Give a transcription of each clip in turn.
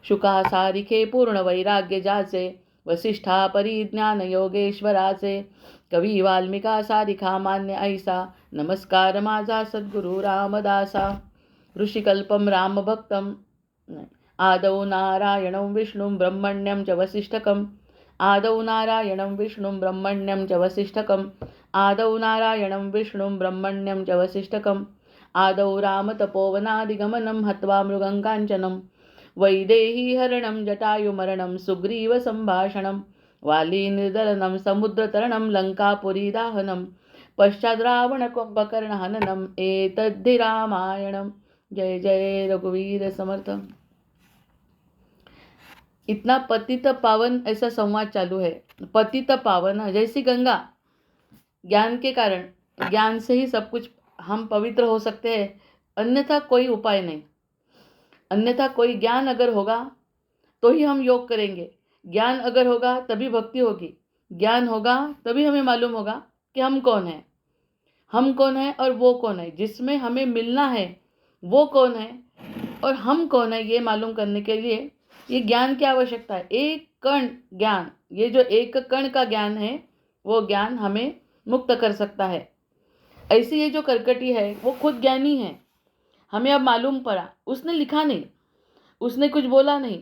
शुका सारिखे पूर्ण वैराग्य जाचे, वसिष्ठा परिज्ञान योगेश्वराचे, कवी वाल्मिका सारिखा मान्य ऐसा, नमस्कार माझा सद्गुरु रामदासा. ऋषिकल्पम रामभक्तम आदौ नारायणं विष्णुं ब्रह्मण्यं च वसिष्ठकम्, आदौ नारायणं विष्णुं ब्रह्मण्यं च वसिष्ठकम्, आदौ नारायणं विष्णुं ब्रह्मण्यं च वसिष्ठकम्, आदौ रामतपोवनादिगमनं हत्वा मृगङ्काञ्चनं, वैदेहीहरणं जटायुमरणं सुग्रीवसम्भाषणं, वालीनिर्दलनं समुद्रतरणं लङ्कापुरीदाहनं, पश्चाद् रावणकुम्भकर्णहननम् एतद्धि रामायणम्. जय जय रघुवीर समर्थ. इतना पतित पावन ऐसा संवाद चालू है. पतित पावन जैसी गंगा, ज्ञान के कारण, ज्ञान से ही सब कुछ हम पवित्र हो सकते हैं, अन्यथा कोई उपाय नहीं. अन्यथा कोई ज्ञान अगर होगा तो ही हम योग करेंगे, ज्ञान अगर होगा तभी भक्ति होगी, ज्ञान होगा तभी हमें मालूम होगा कि हम कौन है, हम कौन है और वो कौन है. जिसमें हमें मिलना है वो कौन है और हम कौन है, ये मालूम करने के लिए ये ज्ञान की आवश्यकता है. एक कण ज्ञान, ये जो एक कण का ज्ञान है वो ज्ञान हमें मुक्त कर सकता है. ऐसी ये जो कर्कटी है वो खुद ज्ञानी है. हमें अब मालूम पड़ा, उसने लिखा नहीं, उसने कुछ बोला नहीं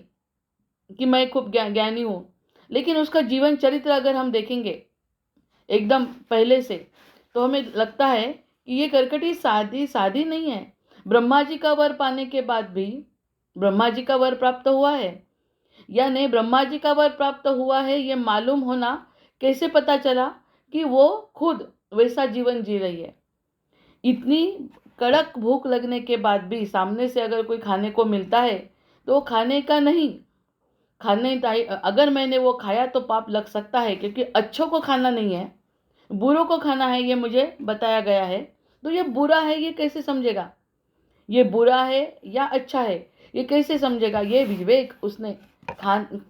कि मैं खूब ज्ञानी हूँ, लेकिन उसका जीवन चरित्र अगर हम देखेंगे एकदम पहले से, तो हमें लगता है कि ये कर्कटी सादी नहीं है. ब्रह्मा जी का वर पाने के बाद भी, ब्रह्मा जी का वर प्राप्त हुआ है या नहीं, ब्रह्मा जी का वर प्राप्त हुआ है ये मालूम होना कैसे पता चला कि वो खुद वैसा जीवन जी रही है. इतनी कड़क भूख लगने के बाद भी सामने से अगर कोई खाने को मिलता है तो वो खाने का नहीं, खाने अगर मैंने वो खाया तो पाप लग सकता है, क्योंकि अच्छों को खाना नहीं है, बुरों को खाना है, ये मुझे बताया गया है. तो ये बुरा है ये कैसे समझेगा, ये बुरा है या अच्छा है ये कैसे समझेगा. ये विवेक उसने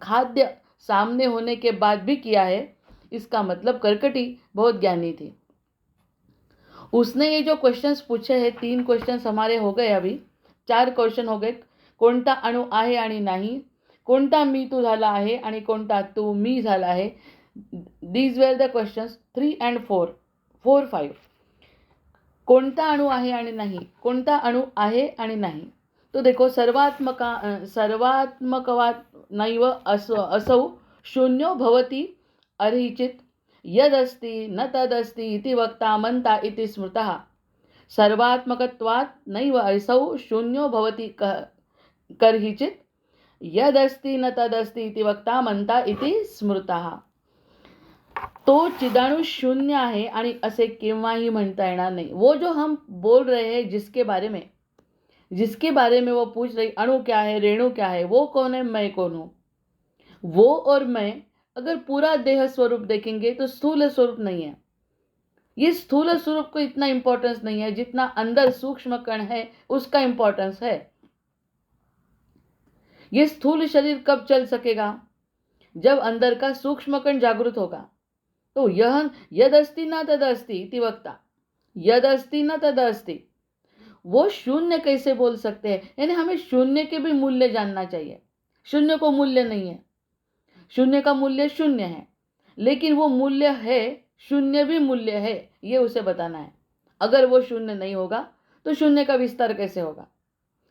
खाद्य सामने होने के बाद भी किया है. इसका मतलब कर्कटी बहुत ज्ञानी थी. उसने ये जो क्वेश्चंस पूछे हैं, 3 क्वेश्चंस हमारे हो गए, अभी 4 क्वेश्चन हो गए. कोणता अणु आहे आणि नाही, कोणता मी तू झाला आहे आणि कोणता तू मी झाला आहे. These were the questions 3 and 4, 5. कोणता अणु आहे आणि नाही, कोणता अणु आहे आणि नाही. तो देखो, सर्वात्मकवाद नैव असौ शून्यो भवति अर्हिचित, यदस्ति न तदस्ति इति वक्ता मंता इति स्मृतः. सर्वात्मकत्वात् नैव असौ शून्यो भवति कर्हिचित, यदस्ति न तदस्ति इति वक्ता मंता इति स्मृतः. तो चिदाणु शून्य आहे आणि असे केव्हाही म्हणता येणार नाही. वो जो हम बोल रहे हैं, जिसके बारे में वो पूछ रही, अणु क्या है, रेणु क्या है, वो कौन है, मैं कौन हूँ. वो और मैं अगर पूरा देह स्वरूप देखेंगे तो स्थूल स्वरूप नहीं है. ये स्थूल स्वरूप को इतना इंपॉर्टेंस नहीं है जितना अंदर सूक्ष्म कण है उसका इंपॉर्टेंस है. ये स्थूल शरीर कब चल सकेगा, जब अंदर का सूक्ष्म कण जागृत होगा. तो यह यदस्ति न तदस्ति इति वक्ता, यदस्ति न तदस्ति, वो शून्य कैसे बोल सकते हैं. यानी हमें शून्य के भी मूल्य जानना चाहिए. शून्य को मूल्य नहीं है, शून्य का मूल्य शून्य है, लेकिन वो मूल्य है, शून्य भी मूल्य है, ये उसे बताना है. अगर वो शून्य नहीं होगा तो शून्य का विस्तार कैसे होगा.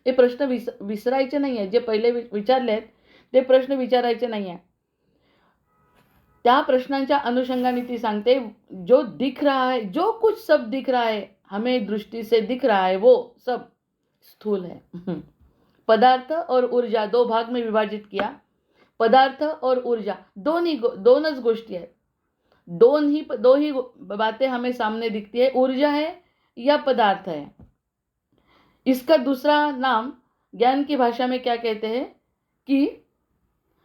हे प्रश्न विसरायचे नाही आहे. जे पहिले विचारले ते प्रश्न विचारायचे नाही आहे. त्या प्रश्नांच्या अनुषंगाने ती सांगते, जो दिख रहा है, जो कुछ सब दिख रहा है, हमें दृष्टि से दिख रहा है, वो सब स्थूल है. पदार्थ और ऊर्जा 2 भाग में विभाजित किया. पदार्थ और ऊर्जा दोनच गोष्टी आहेत. दो ही बातें हमें सामने दिखती है, ऊर्जा है या पदार्थ है. इसका दूसरा नाम ज्ञान की भाषा में क्या कहते हैं कि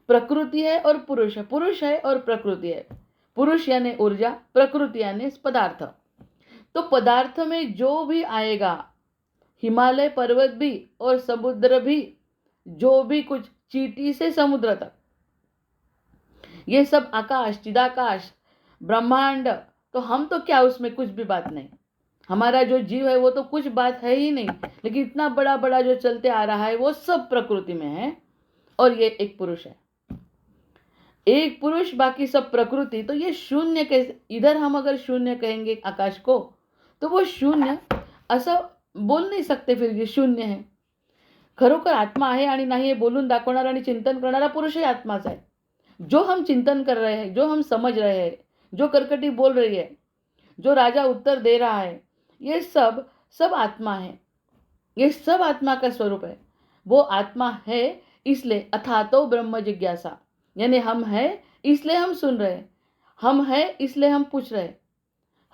प्रकृति है और पुरुष है. पुरुष है और प्रकृति है. पुरुष यानी ऊर्जा, प्रकृति यानी पदार्थ. तो पदार्थ में जो भी आएगा, हिमालय पर्वत भी और समुद्र भी, जो भी कुछ चींटी से समुद्र तक, ये सब आकाश, चिदाकाश, ब्रह्मांड, तो हम तो क्या, उसमें कुछ भी बात नहीं. हमारा जो जीव है वो तो कुछ बात है ही नहीं. लेकिन इतना बड़ा बड़ा जो चलते आ रहा है वो सब प्रकृति में है. और ये एक पुरुष है, एक पुरुष, बाकी सब प्रकृति। तो ये शून्य कैसे? इधर हम अगर शून्य कहेंगे आकाश को, तो वो शून्य असं बोल नाही सकते, फिर ये शून्य है. खरोखर आत्मा आहे आणि नाही हे बोलून दाखवणारा आणि चिंतन करणारा पुरुषही आत्माच आहे. जो हम चिंतन कर रहे हैं, जो हम समझ रहे हैं, जो करकटी बोल रही है, जो राजा उत्तर दे रहा है, ये सब सब आत्मा है. ये सब आत्मा का स्वरूप है. वो आत्मा है, इसलिए अथातो ब्रह्म जिज्ञासा, यानी हम है इसलिए हम सुन रहे, हम है इसलिए हम पूछ रहे,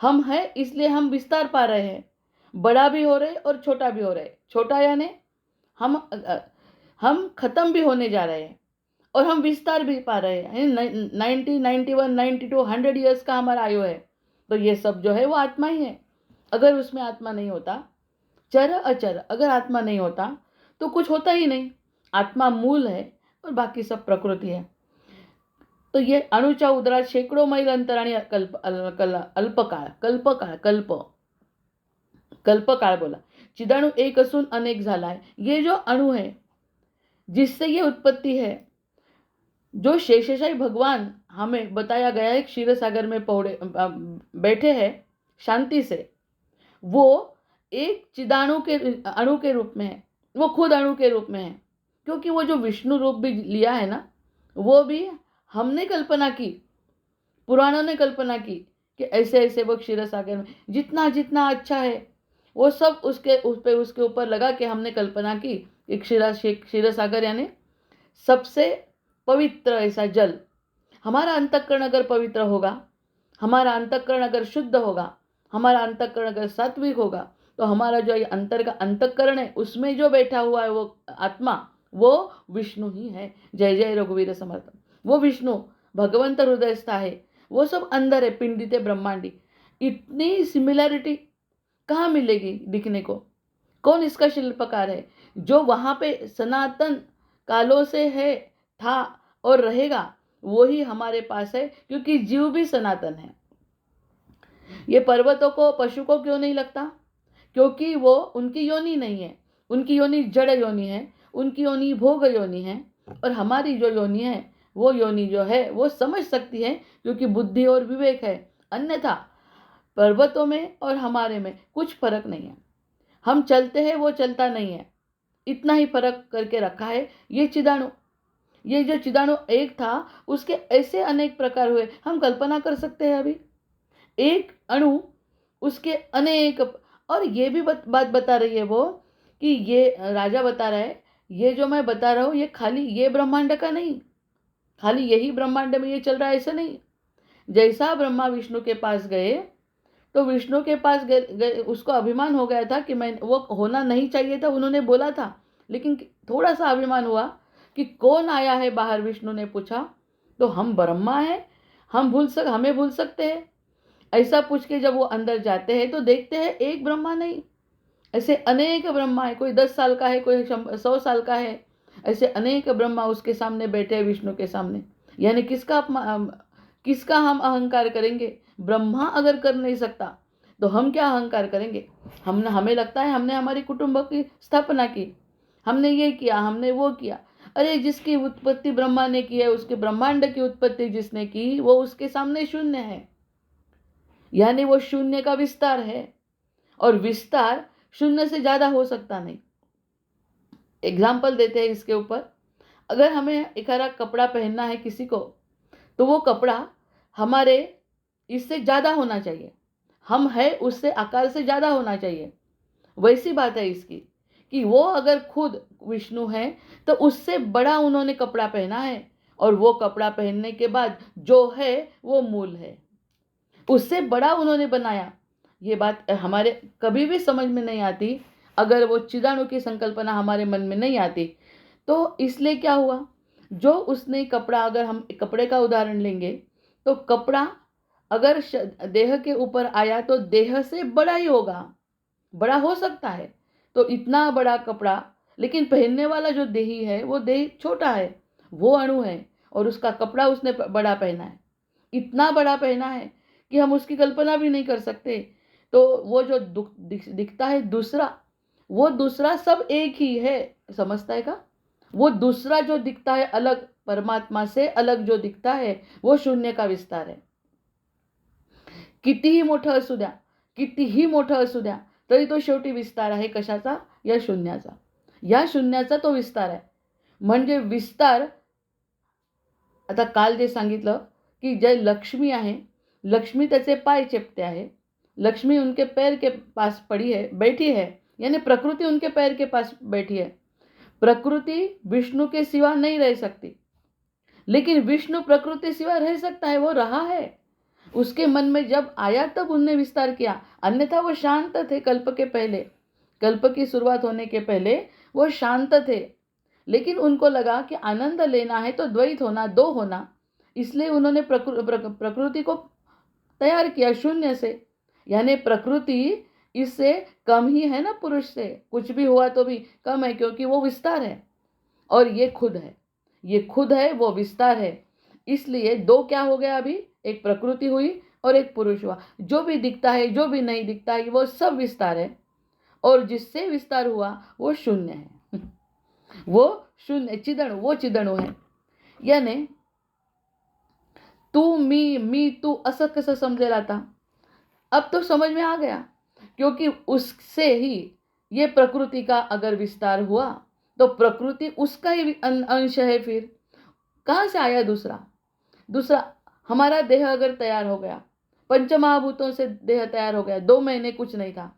हम है इसलिए हम विस्तार पा रहे हैं. बड़ा भी हो रहे और छोटा भी हो रहे. छोटा यानी हम खत्म भी होने जा रहे हैं और हम विस्तार भी पा रहे हैं. 90, 91, 92, 100 ईयर्स का हमारा आयु है. तो ये सब जो है वो आत्मा ही है. अगर उसमें आत्मा नहीं होता, चर अचर, अगर आत्मा नहीं होता तो कुछ होता ही नहीं. आत्मा मूल है और बाकी सब प्रकृति है. तो ये अणुच्या उदरात शेकडो मैल अंतराने कल्पकाळ बोला. चिदाणु एक असून अनेक झाला है. ये जो अणु है जिससे ये उत्पत्ति है, जो शेषशाही भगवान हमें बताया गया है क्षीर सागर में बैठे हैं शांति से, वो एक चिदाणु के अणु के रूप में है. वो खुद अणु के रूप में है, क्योंकि वो जो विष्णु रूप भी लिया है ना, वो भी हमने कल्पना की, पुराणों ने कल्पना की कि ऐसे ऐसे वो क्षीर सागर में जितना जितना अच्छा है वो सब उसके ऊपर लगा के हमने कल्पना की. क्षीर सागर यानी सबसे पवित्र ऐसा जल. हमारा अंतःकरण अगर पवित्र होगा, हमारा अंतःकरण अगर शुद्ध होगा, हमारा अंतःकरण अगर सात्विक होगा, तो हमारा जो अंतःकरण है उसमें जो बैठा हुआ है वो आत्मा, वो विष्णु ही है. जय जय रघुवीर समर्थ. वो विष्णु भगवंत हृदयस्थ है. वो सब अंदर है, पिंडित ब्रह्मांडी. इतनी सिमिलैरिटी कहाँ मिलेगी दिखने को? कौन इसका शिल्पकार है? जो वहाँ पे सनातन कालों से है, था और रहेगा, वो ही हमारे पास है, क्योंकि जीव भी सनातन है. ये पर्वतों को, पशु को क्यों नहीं लगता? क्योंकि वो उनकी योनि नहीं है. उनकी योनि जड़ योनि है, उनकी योनि भोग योनि है. और हमारी जो योनि है, वो योनि जो है वो समझ सकती है, क्योंकि बुद्धि और विवेक है. अन्यथा पर्वतों में और हमारे में कुछ फर्क नहीं है. हम चलते हैं, वो चलता नहीं है. इतना ही फर्क करके रखा है ये चिदाणु. ये जो चिदाणु एक था, उसके ऐसे अनेक प्रकार हुए. हम कल्पना कर सकते हैं अभी एक अणु, उसके अनेक. और ये भी बात बता रही है वो, कि ये राजा बता रहा है, ये जो मैं बता रहा हूँ ये खाली ये ब्रह्मांड का नहीं, खाली यही ब्रह्मांड में ये चल रहा है ऐसा नहीं. जैसा ब्रह्मा विष्णु के पास गए, तो विष्णु के पास गए, उसको अभिमान हो गया था कि मैं, वो होना नहीं चाहिए था, उन्होंने बोला था, लेकिन थोड़ा सा अभिमान हुआ कि कौन आया है बाहर. विष्णु ने पूछा तो हम ब्रह्मा हैं, हमें भूल सकते हैं? ऐसा पूछ के जब वो अंदर जाते हैं तो देखते हैं एक ब्रह्मा नहीं, ऐसे अनेक ब्रह्मा है. कोई 10 साल का है, कोई 100 साल का है. ऐसे अनेक ब्रह्मा उसके सामने बैठे हैं, विष्णु के सामने. यानी किसका हम अहंकार करेंगे? ब्रह्मा अगर कर नहीं सकता तो हम क्या अहंकार करेंगे? हमें लगता है हमने हमारी कुटुंब की स्थापना की, हमने ये किया, हमने वो किया. अरे जिसकी उत्पत्ति ब्रह्मा ने की है, उसके ब्रह्मांड की उत्पत्ति जिसने की, वो उसके सामने शून्य है. यानी वो शून्य का विस्तार है, और विस्तार शून्य से ज्यादा हो सकता नहीं. एग्जाम्पल देते हैं इसके ऊपर. अगर हमें एक कपड़ा पहनना है किसी को, तो वो कपड़ा हमारे इससे ज़्यादा होना चाहिए, हम है उससे आकार से ज़्यादा होना चाहिए. वैसी बात है इसकी, कि वो अगर खुद विष्णु है तो उससे बड़ा उन्होंने कपड़ा पहना है, और वो कपड़ा पहनने के बाद जो है वो मूल है, उससे बड़ा उन्होंने बनाया. ये बात हमारे कभी भी समझ में नहीं आती अगर वो चिदाणु की संकल्पना हमारे मन में नहीं आती. तो इसलिए क्या हुआ, जो उसने कपड़ा, अगर हम कपड़े का उदाहरण लेंगे, तो कपड़ा अगर देह के ऊपर आया तो देह से बड़ा ही होगा, बड़ा हो सकता है. तो इतना बड़ा कपड़ा, लेकिन पहनने वाला जो देही है वो देह छोटा है, वो अणु है, और उसका कपड़ा उसने बड़ा पहना है, इतना बड़ा पहना है कि हम उसकी कल्पना भी नहीं कर सकते. तो वो जो दिखता है दूसरा, वो दूसरा सब एक ही है, समझता है का? वो दूसरा जो दिखता है अलग, परमात्मा से अलग जो दिखता है, वो शून्य का विस्तार है. कितीही मोठं असू द्या, कितीही मोठं असू द्या, तरी तो शेवटी विस्तार आहे. कशाचा? या शून्याचा. या शून्याचा तो विस्तार आहे. म्हणजे विस्तार, आता काल जे सांगितलं की जय लक्ष्मी आहे, लक्ष्मी त्याचे पाय चेपते आहे, लक्ष्मी उनके पैर के पास पड़ी है, बैठी है, यानी प्रकृति उनके पैर के पास बैठी है. प्रकृति विष्णु के सिवा नहीं रह सकती, लेकिन विष्णु प्रकृति सिवा रह सकता है, वो रहा है. उसके मन में जब आया तब उनने विस्तार किया, अन्यथा वो शांत थे. कल्प के पहले, कल्प की शुरुआत होने के पहले वो शांत थे, लेकिन उनको लगा कि आनंद लेना है तो द्वैत होना, दो होना, इसलिए उन्होंने प्रकृति को तैयार किया शून्य से. यानी प्रकृति इससे कम ही है ना, पुरुष से कुछ भी हुआ तो भी कम है, क्योंकि वो विस्तार है और ये खुद है. ये खुद है, वो विस्तार है. इसलिए दो क्या हो गया अभी? एक प्रकृति हुई और एक पुरुष हुआ. जो भी दिखता है, जो भी नहीं दिखता है, वो सब विस्तार है. और जिससे विस्तार हुआ वो शून्य है. वो शून्य, चिदणु, वो चिदणु है. यानी तू मी तू असं कसं समजेल आता? अब तो समझ में आ गया, क्योंकि उससे ही ये प्रकृति का अगर विस्तार हुआ तो प्रकृति उसका ही अंश है. फिर कहाँ से आया दूसरा? हमारा देह अगर तैयार हो गया, पंचमहाभूतों से देह तैयार हो गया, 2 महीने कुछ नहीं था.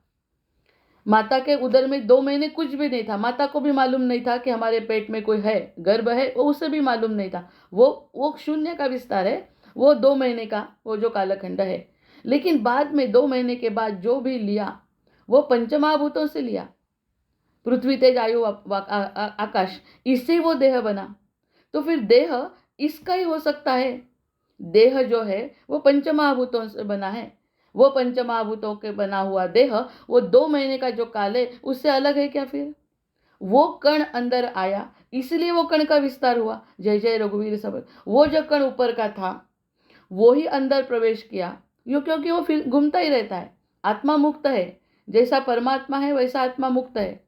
माता के उदर में 2 महीने कुछ भी नहीं था. माता को भी मालूम नहीं था कि हमारे पेट में कोई है, गर्भ है, वो उसे भी मालूम नहीं था. वो शून्य का विस्तार है. वो 2 महीने का वो जो कालखंड है. लेकिन बाद में 2 महीने के बाद जो भी लिया वो पंचमहाभूतों से लिया. पृथ्वी, तेज, आयु, आकाश, इससे वो देह बना. तो फिर देह इसका ही हो सकता है. देह जो है वो पंचमहाभूतों से बना है. वो पंचमहाभूतों के बना हुआ देह, वो 2 महीने का जो काल है उससे अलग है क्या? फिर वो कण अंदर आया, इसलिए वो कण का विस्तार हुआ. जय जय रघुवीर सब. वो जो कण ऊपर का था वो ही अंदर प्रवेश किया, यूँ, क्योंकि वो फिर घूमता ही रहता है. आत्मा मुक्त है. जैसा परमात्मा है वैसा आत्मा मुक्त है.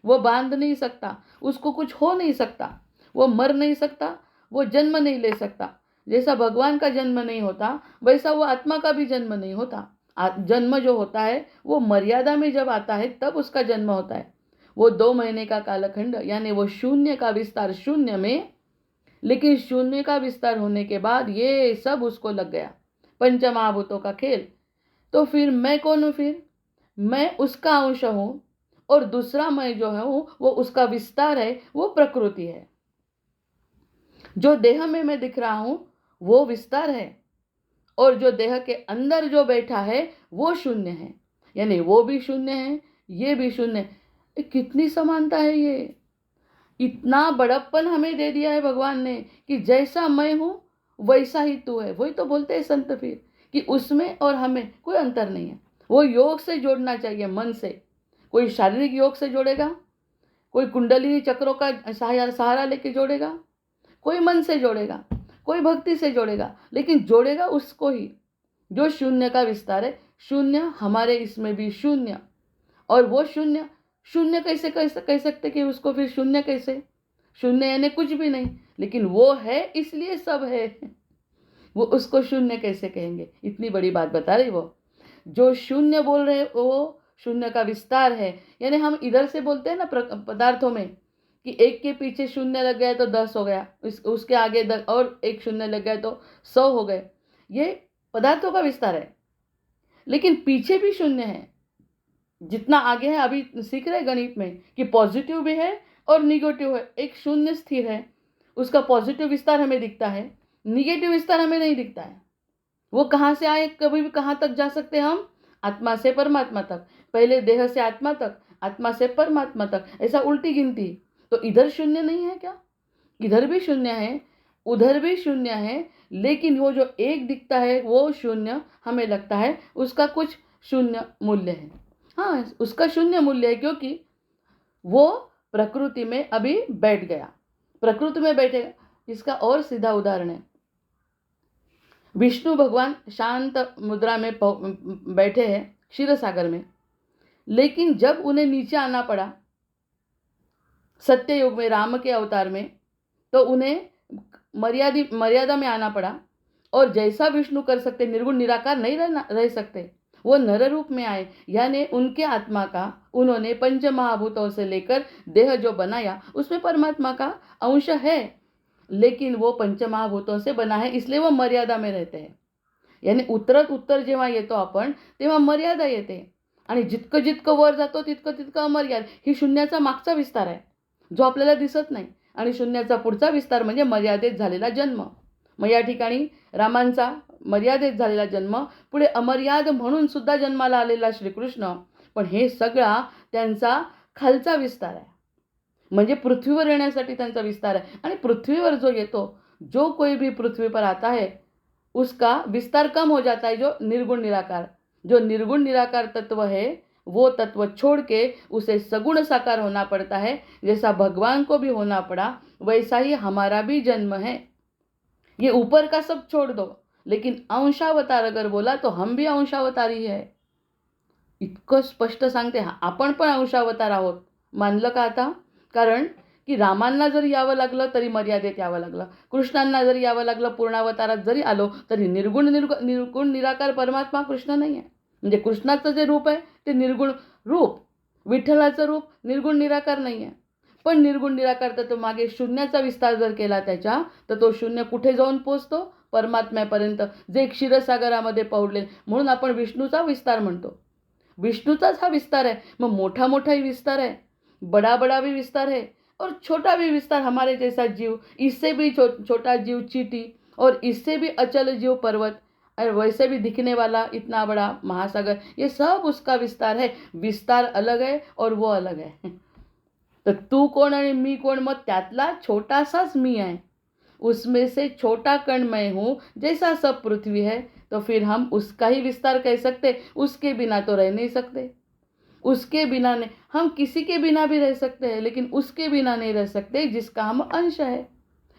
वो बांध नहीं सकता, उसको कुछ हो नहीं सकता, वो मर नहीं सकता, वो जन्म नहीं ले सकता. जैसा भगवान का जन्म नहीं होता वैसा वो आत्मा का भी जन्म नहीं होता. जन्म जो होता है वो मर्यादा में जब आता है तब उसका जन्म होता है. वो 2 महीने का कालखंड, यानी वो शून्य का विस्तार शून्य में. लेकिन शून्य का विस्तार होने के बाद ये सब उसको लग गया, पंचमहाभूतों का खेल. तो फिर मैं कौन हूँ? फिर मैं उसका अंश हूँ, और दूसरा मैं जो हूँ वो उसका विस्तार है, वो प्रकृति है. जो देह में मैं दिख रहा हूँ वो विस्तार है, और जो देह के अंदर जो बैठा है वो शून्य है. यानी वो भी शून्य है, ये भी शून्य है. कितनी समानता है ये! इतना बड़प्पन हमें दे दिया है भगवान ने कि जैसा मैं हूँ वैसा ही तू है. वही तो बोलते हैं संत फिर कि उसमें और हमें कोई अंतर नहीं है. वो योग से जोड़ना चाहिए, मन से. कोई शारीरिक योग से जोड़ेगा, कोई कुंडली चक्रों का सहारा लेके जोड़ेगा, कोई मन से जोड़ेगा, कोई भक्ति से जोड़ेगा, लेकिन जोड़ेगा उसको ही जो शून्य का विस्तार है. शून्य हमारे इसमें भी शून्य. और वो शून्य कैसे कह सकते कि उसको फिर शून्य कैसे? शून्य यानी कुछ भी नहीं, लेकिन वो है इसलिए सब है. वो उसको शून्य कैसे कहेंगे? इतनी बड़ी बात बता रही वो. जो शून्य बोल रहे वो शून्य का विस्तार है. यानी हम इधर से बोलते हैं ना पदार्थों में कि एक के पीछे शून्य लग गया तो 10 हो गया, उसके आगे और एक शून्य लग गया तो 100 हो गए. ये पदार्थों का विस्तार है. लेकिन पीछे भी शून्य है. जितना आगे है, अभी सीख रहे गणित में कि पॉजिटिव भी है और निगेटिव है. एक शून्य स्थिर है, उसका पॉजिटिव विस्तार हमें दिखता है, निगेटिव विस्तार हमें नहीं दिखता है. वो कहाँ से आए? कभी भी कहाँ तक जा सकते हैं हम? आत्मा से परमात्मा तक. पहले देह से आत्मा तक, आत्मा से परमात्मा तक, ऐसा उल्टी गिनती. तो इधर शून्य नहीं है क्या? इधर भी शून्य है, उधर भी शून्य है. लेकिन वो जो एक दिखता है वो शून्य हमें लगता है उसका कुछ शून्य मूल्य है. हाँ, उसका शून्य मूल्य है, क्योंकि वो प्रकृति में अभी बैठ गया, प्रकृति में बैठेगा. इसका और सीधा उदाहरण है, विष्णु भगवान शांत मुद्रा में बैठे हैं, क्षीर सागर में. लेकिन जब उन्हें नीचे आना पड़ा, तो उन्हें नीचे आना पड़ा, तो उन्हें नीचे आना पड़ा. क्यों? क्योंकि वो प्रकृति में बैठे हैं. वो प्रकृति में बैठे हैं, विष्णु भगवान शांत मुद्रा में बैठे हैं क्षीर सागर में. लेकिन जब उन्हें नीचे आना पड़ा सत्य युग में, राम के अवतार में, तो उन्हें मर्यादा में आना पड़ा। और जैसा विष्णु कर सकते, निर्गुण निराकार नहीं रह सकते, वो नर रूप में आए। यानी उनके आत्मा का उन्होंने पंच महाभूतों से लेकर देह जो बनाया उसमें परमात्मा का अंश है, लेकिन वो पंच महाभूतों से बना है, इसलिए वो मर्यादा में रहते हैं। यानी उतरत उत्तर जेव्हा येतो आपण तेव्हा मर्यादा येते, आणि जितकं जितकं वर जातो तितकं तितकं अमर्याद। ही शून्याचा मागचा विस्तार आहे जो आपल्याला दिसत नाही, आणि शून्याचा पुढचा विस्तार म्हणजे मर्यादेत झालेला जन्म। मग या ठिकाणी रामांचा मर्यादेत झालेला जन्म, पुढे अमर्याद म्हणून सुद्धा जन्माला आलेला श्रीकृष्ण, पण हे सगळा त्यांचा खालचा विस्तार आहे, म्हणजे पृथ्वीवर येण्यासाठी त्यांचा विस्तार आहे। आणि पृथ्वीवर जो येतो, जो कोई भी पृथ्वी पर आता है उसका विस्तार कम हो जाता है। जो निर्गुण निराकार तत्व है, वो तत्व छोड़ के उसे सगुण साकार होना पड़ता है। जैसा भगवान को भी होना पड़ा, वैसा ही हमारा भी जन्म है। ये ऊपर का सब छोड़ दो, लेकिन अंशावतार अगर बोला तो हम भी अंशावतारी है, इतकं स्पष्ट सांगते। आपण पण अंशावतार आहोत, मानलं का आता? कारण की रामांना जरी यावं लागलं तरी मर्यादेत यावं लागलं, कृष्णांना जरी यावं लागलं, पूर्णावतारात जरी आलो तरी निर्गुण निराकार परमात्मा कृष्ण नाही आहे। म्हणजे कृष्णाचं जे रूप आहे ते निर्गुण रूप, विठ्ठलाचं रूप निर्गुण निराकार नाही आहे। पण निर्गुण निराकार तर तो मागे शून्याचा विस्तार जर केला त्याच्या, तर तो शून्य कुठे जाऊन पोचतो? परमात्म्यापर्यंत, जे क्षीरसागरामध्ये पौडले। म्हणून आपण विष्णूचा विस्तार म्हणतो, विष्णूचाच हा विस्तार आहे। मग मोठा मोठाही विस्तार है, बड़ा बड़ा भी विस्तार है, और छोटा भी विस्तार। हमारे जैसा जीव, इससे भी छोटा जीव चींटी, और इससे भी अचल जीव पर्वत, और वैसे भी दिखने वाला इतना बड़ा महासागर, ये सब उसका विस्तार है। विस्तार अलग है और वो अलग है। तो तू कौन आणि मी कौन? मग त्यातला छोटासाच मी आहे, उसमें से छोटा कण मैं हूँ। जैसा सब पृथ्वी है, तो फिर हम उसका ही विस्तार कह सकते, उसके बिना तो रह नहीं सकते। उसके बिना नहीं, हम किसी के बिना भी रह सकते हैं, लेकिन उसके बिना नहीं रह सकते जिसका हम अंश है।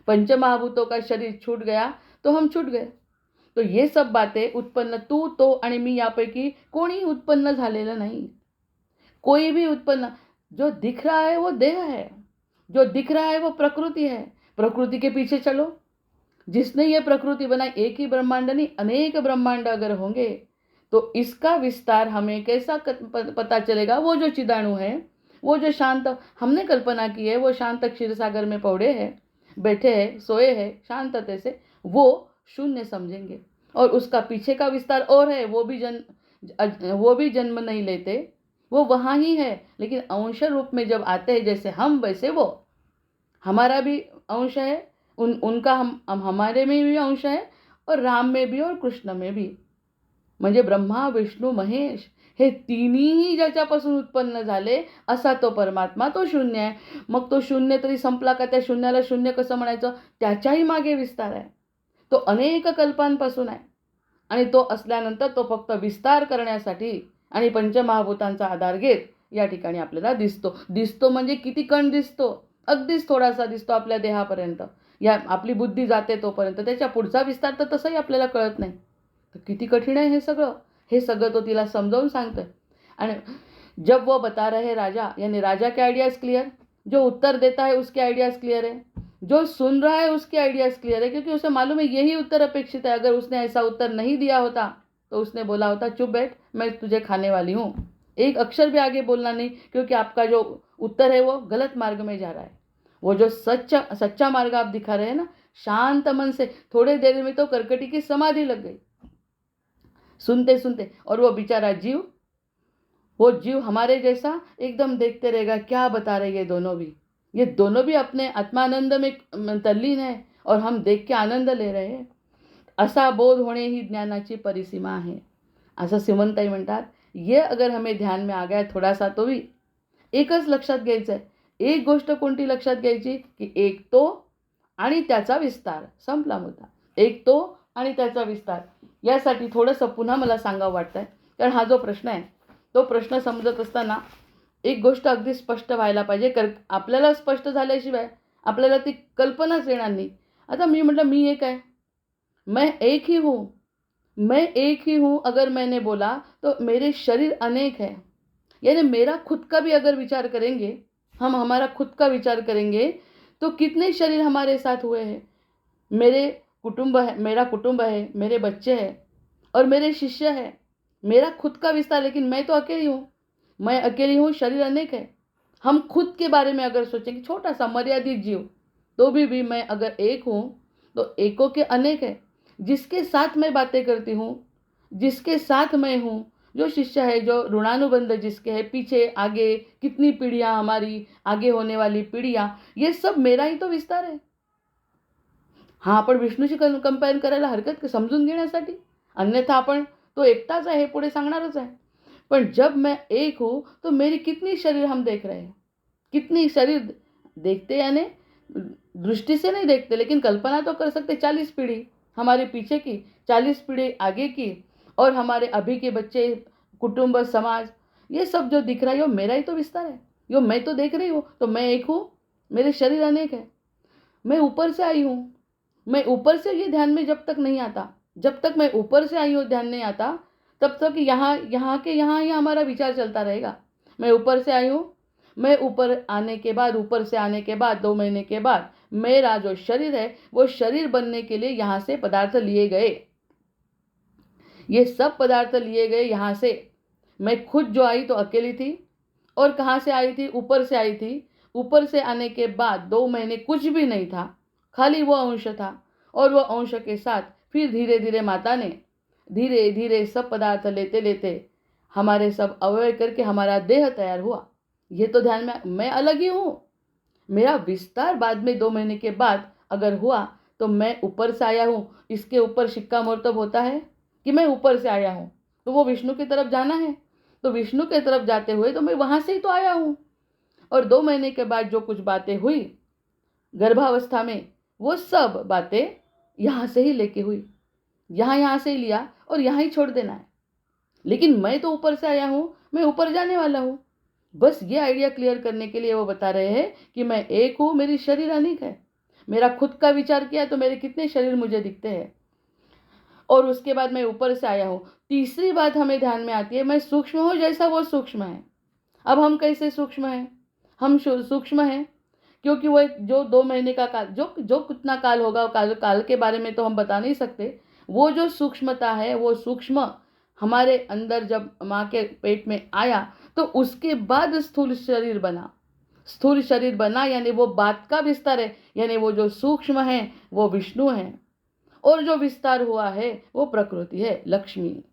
पंचमहाभूतों का शरीर छूट गया तो हम छूट गए। तो ये सब बातें उत्पन्न, तू तो आणि मी यापैकी कोणी उत्पन्न झालेलं नाही। कोई भी उत्पन्न, जो दिख रहा है वो देह है, जो दिख रहा है वो प्रकृति है। प्रकृति के पीछे चलो, जिसने ये प्रकृति बनाई, एक ही ब्रह्मांड नहीं अनेक ब्रह्मांड अगर होंगे तो इसका विस्तार हमें कैसा पता चलेगा? वो जो चिदाणु है, वो जो शांत हमने कल्पना की है, वो शांत क्षीरसागर में पौड़े हैं, बैठे हैं, सोए हैं शांतते से, वो शून्य समझेंगे। और उसका पीछे का विस्तार और है, वो भी जन्म नहीं लेते, वो वहाँ ही है, लेकिन अंश रूप में जब आते हैं, जैसे हम वैसे वो। हमारा भी अंश है, उनका हम हमारे में भी अंश है, और राम में भी और कृष्ण में भी। म्हणजे ब्रह्मा विष्णू महेश हे तिन्ही ज्याच्यापासून उत्पन्न झाले, असा तो परमात्मा, तो शून्य आहे। मग तो शून्य तरी संपला का? त्या शून्याला शून्य कसं म्हणायचं? त्याच्याही मागे विस्तार आहे, तो अनेक कल्पांपासून आहे, आणि तो असल्यानंतर तो फक्त विस्तार करण्यासाठी आणि पंचमहाभूतांचा आधार घेत या ठिकाणी आपल्याला दिसतो म्हणजे किती कण दिसतो? अगदीच थोडासा दिसतो आपल्या देहापर्यंत, या आपली बुद्धी जाते तोपर्यंत। त्याच्या पुढचा विस्तार तर तसंही आपल्याला कळत नाही। तो किती कठीण आहे हे सगळं तो तिला समजावून सांगतोय। आणि जब वो बता रहे राजा, यानी राजा के आइडियाज़ क्लियर, जो उत्तर देता है उसके आइडियाज़ क्लियर है, जो सुन रहा है उसके आइडियाज़ क्लियर है, क्योंकि उसे मालूम है यही उत्तर अपेक्षित है। अगर उसने ऐसा उत्तर नहीं दिया होता तो उसने बोला होता चुप बैठ, मैं तुझे खाने वाली हूँ, एक अक्षर भी आगे बोलना नहीं, क्योंकि आपका जो उत्तर है वो गलत मार्ग में जा रहा है। वो जो सच्चा मार्ग आप दिखा रहे हैं ना, शांत मन से, थोड़ी देर में तो कर्कटी की समाधि लग गई सुनते सुनते। और वो बेचारा जीव, वो जीव हमारे जैसा एकदम देखते रहेगा, क्या बता रहे ये दोनों भी अपने आत्मानंद में तल्लीन है, और हम देख के आनंद ले रहे हैं। असा बोध होणे ही ज्ञानाची परिसीमा आहे, असं श्रीमंताई म्हणतात। ये अगर हमें ध्यान में आ गया थोड़ा सा, तो भी एकच लक्षात घ्यायचं आहे। एक गोष्ट कोणती लक्षात घ्यायची? की एक तो आणि त्याचा विस्तार, संपला मुद्दा। एक तो आणि त्याचा विस्तार, यासाठी थोडंसं पुन्हा मला सांगावं वाटतंय, कारण हा जो प्रश्न आहे तो प्रश्न समजत असताना एक गोष्ट अगदी स्पष्ट व्हायला पाहिजे। आपल्याला स्पष्ट झाल्याशिवाय आपल्याला ती कल्पनाच येणार नाही। आता मी म्हटलं मी एक आहे, मैं एक ही हूँ अगर मैंने बोला तो मेरे शरीर अनेक है, यानी मेरा खुद का भी अगर विचार करेंगे हम हमारा खुद का विचार करेंगे तो कितने शरीर हमारे साथ हुए हैं। मेरे कुटुंब है, मेरा कुटुंब है, मेरे बच्चे हैं और मेरे शिष्य हैं, मेरा खुद का विस्तार, लेकिन मैं तो अकेली हूँ। मैं अकेली हूँ, शरीर अनेक है। हम खुद के बारे में अगर सोचेंगे, छोटा सा मर्यादित जीव, तो भी मैं अगर एक हूँ तो एकों के अनेक है। जिसके साथ मैं बातें करती हूँ, जिसके साथ मैं हूँ, जो शिष्य है, जो ऋणानुबंध जिसके है, पीछे आगे कितनी पीढ़ियाँ, हमारी आगे होने वाली पीढ़ियाँ, ये सब मेरा ही तो विस्तार है। हा आपण विष्णूशी कंपेअर करायला हरकत समजून घेण्यासाठी, अन्यथा आपण तो एकटाच आहे हे पुढे सांगणारच आहे. पण जब मैं एक हूँ तो मेरी कितनी शरीर हम देख रहे हैं, कितनी शरीर देखते, यानी दृष्टि से नहीं देखते लेकिन कल्पना तो कर सकते। 40 पीढ़ी हमारे पीछे की, 40 पीढ़ी आगे की, और हमारे अभी के बच्चे, कुटुंब, समाज, ये सब जो दिख रहा है वो मेरा ही तो विस्तार है। यो मैं तो देख रही हूँ, तो मैं एक हूँ, मेरे शरीर अनेक है। मैं ऊपर से आई हूँ, मैं ऊपर से ये ध्यान में जब तक नहीं आता, जब तक मैं ऊपर से आई हूँ ध्यान नहीं आता, तब तक यहाँ ही हमारा विचार चलता रहेगा। मैं ऊपर से आई हूँ, मैं ऊपर आने के बाद, ऊपर से आने के बाद 2 महीने के बाद मेरा जो शरीर है वो शरीर बनने के लिए यहाँ से पदार्थ लिए गए, ये सब पदार्थ लिए गए यहाँ से। मैं खुद जो आई तो अकेली थी, और कहाँ से आई थी? ऊपर से आई थी। ऊपर से आने के बाद 2 महीने कुछ भी नहीं था, खाली वो अंश था, और वो अंश के साथ फिर धीरे धीरे माता ने धीरे धीरे सब पदार्थ लेते लेते हमारे सब अवयव करके हमारा देह तैयार हुआ। ये तो ध्यान में, मैं अलग ही हूँ। मेरा विस्तार बाद में 2 महीने के बाद अगर हुआ तो मैं ऊपर से आया हूँ, इसके ऊपर शिक्कामोर्तब होता है कि मैं ऊपर से आया हूँ, तो वो विष्णु की तरफ जाना है, तो विष्णु की तरफ जाते हुए तो मैं वहाँ से ही तो आया हूँ। और 2 महीने के बाद जो कुछ बातें हुई गर्भावस्था में, वो सब बातें यहाँ से ही लेके हुई, यहाँ से ही लिया और यहाँ ही छोड़ देना है। लेकिन मैं तो ऊपर से आया हूँ, मैं ऊपर जाने वाला हूँ। बस ये आइडिया क्लियर करने के लिए वो बता रहे हैं कि मैं एक हूँ, मेरी शरीर अनेक है। मेरा खुद का विचार किया तो मेरे कितने शरीर मुझे दिखते हैं, और उसके बाद मैं ऊपर से आया हूँ। तीसरी बात हमें ध्यान में आती है, मैं सूक्ष्म हूँ जैसा वो सूक्ष्म है। अब हम कैसे सूक्ष्म हैं? हम सूक्ष्म हैं क्योंकि वो जो 2 महीने का काल, जो जो कितना काल होगा, वो काल के बारे में तो हम बता नहीं सकते। वो जो सूक्ष्मता है, वो सूक्ष्म हमारे अंदर जब माँ के पेट में आया तो उसके बाद स्थूल शरीर बना। स्थूल शरीर बना यानी वो बात का विस्तार है, यानी वो जो सूक्ष्म है वो विष्णु है, और जो विस्तार हुआ है वो प्रकृति है, लक्ष्मी।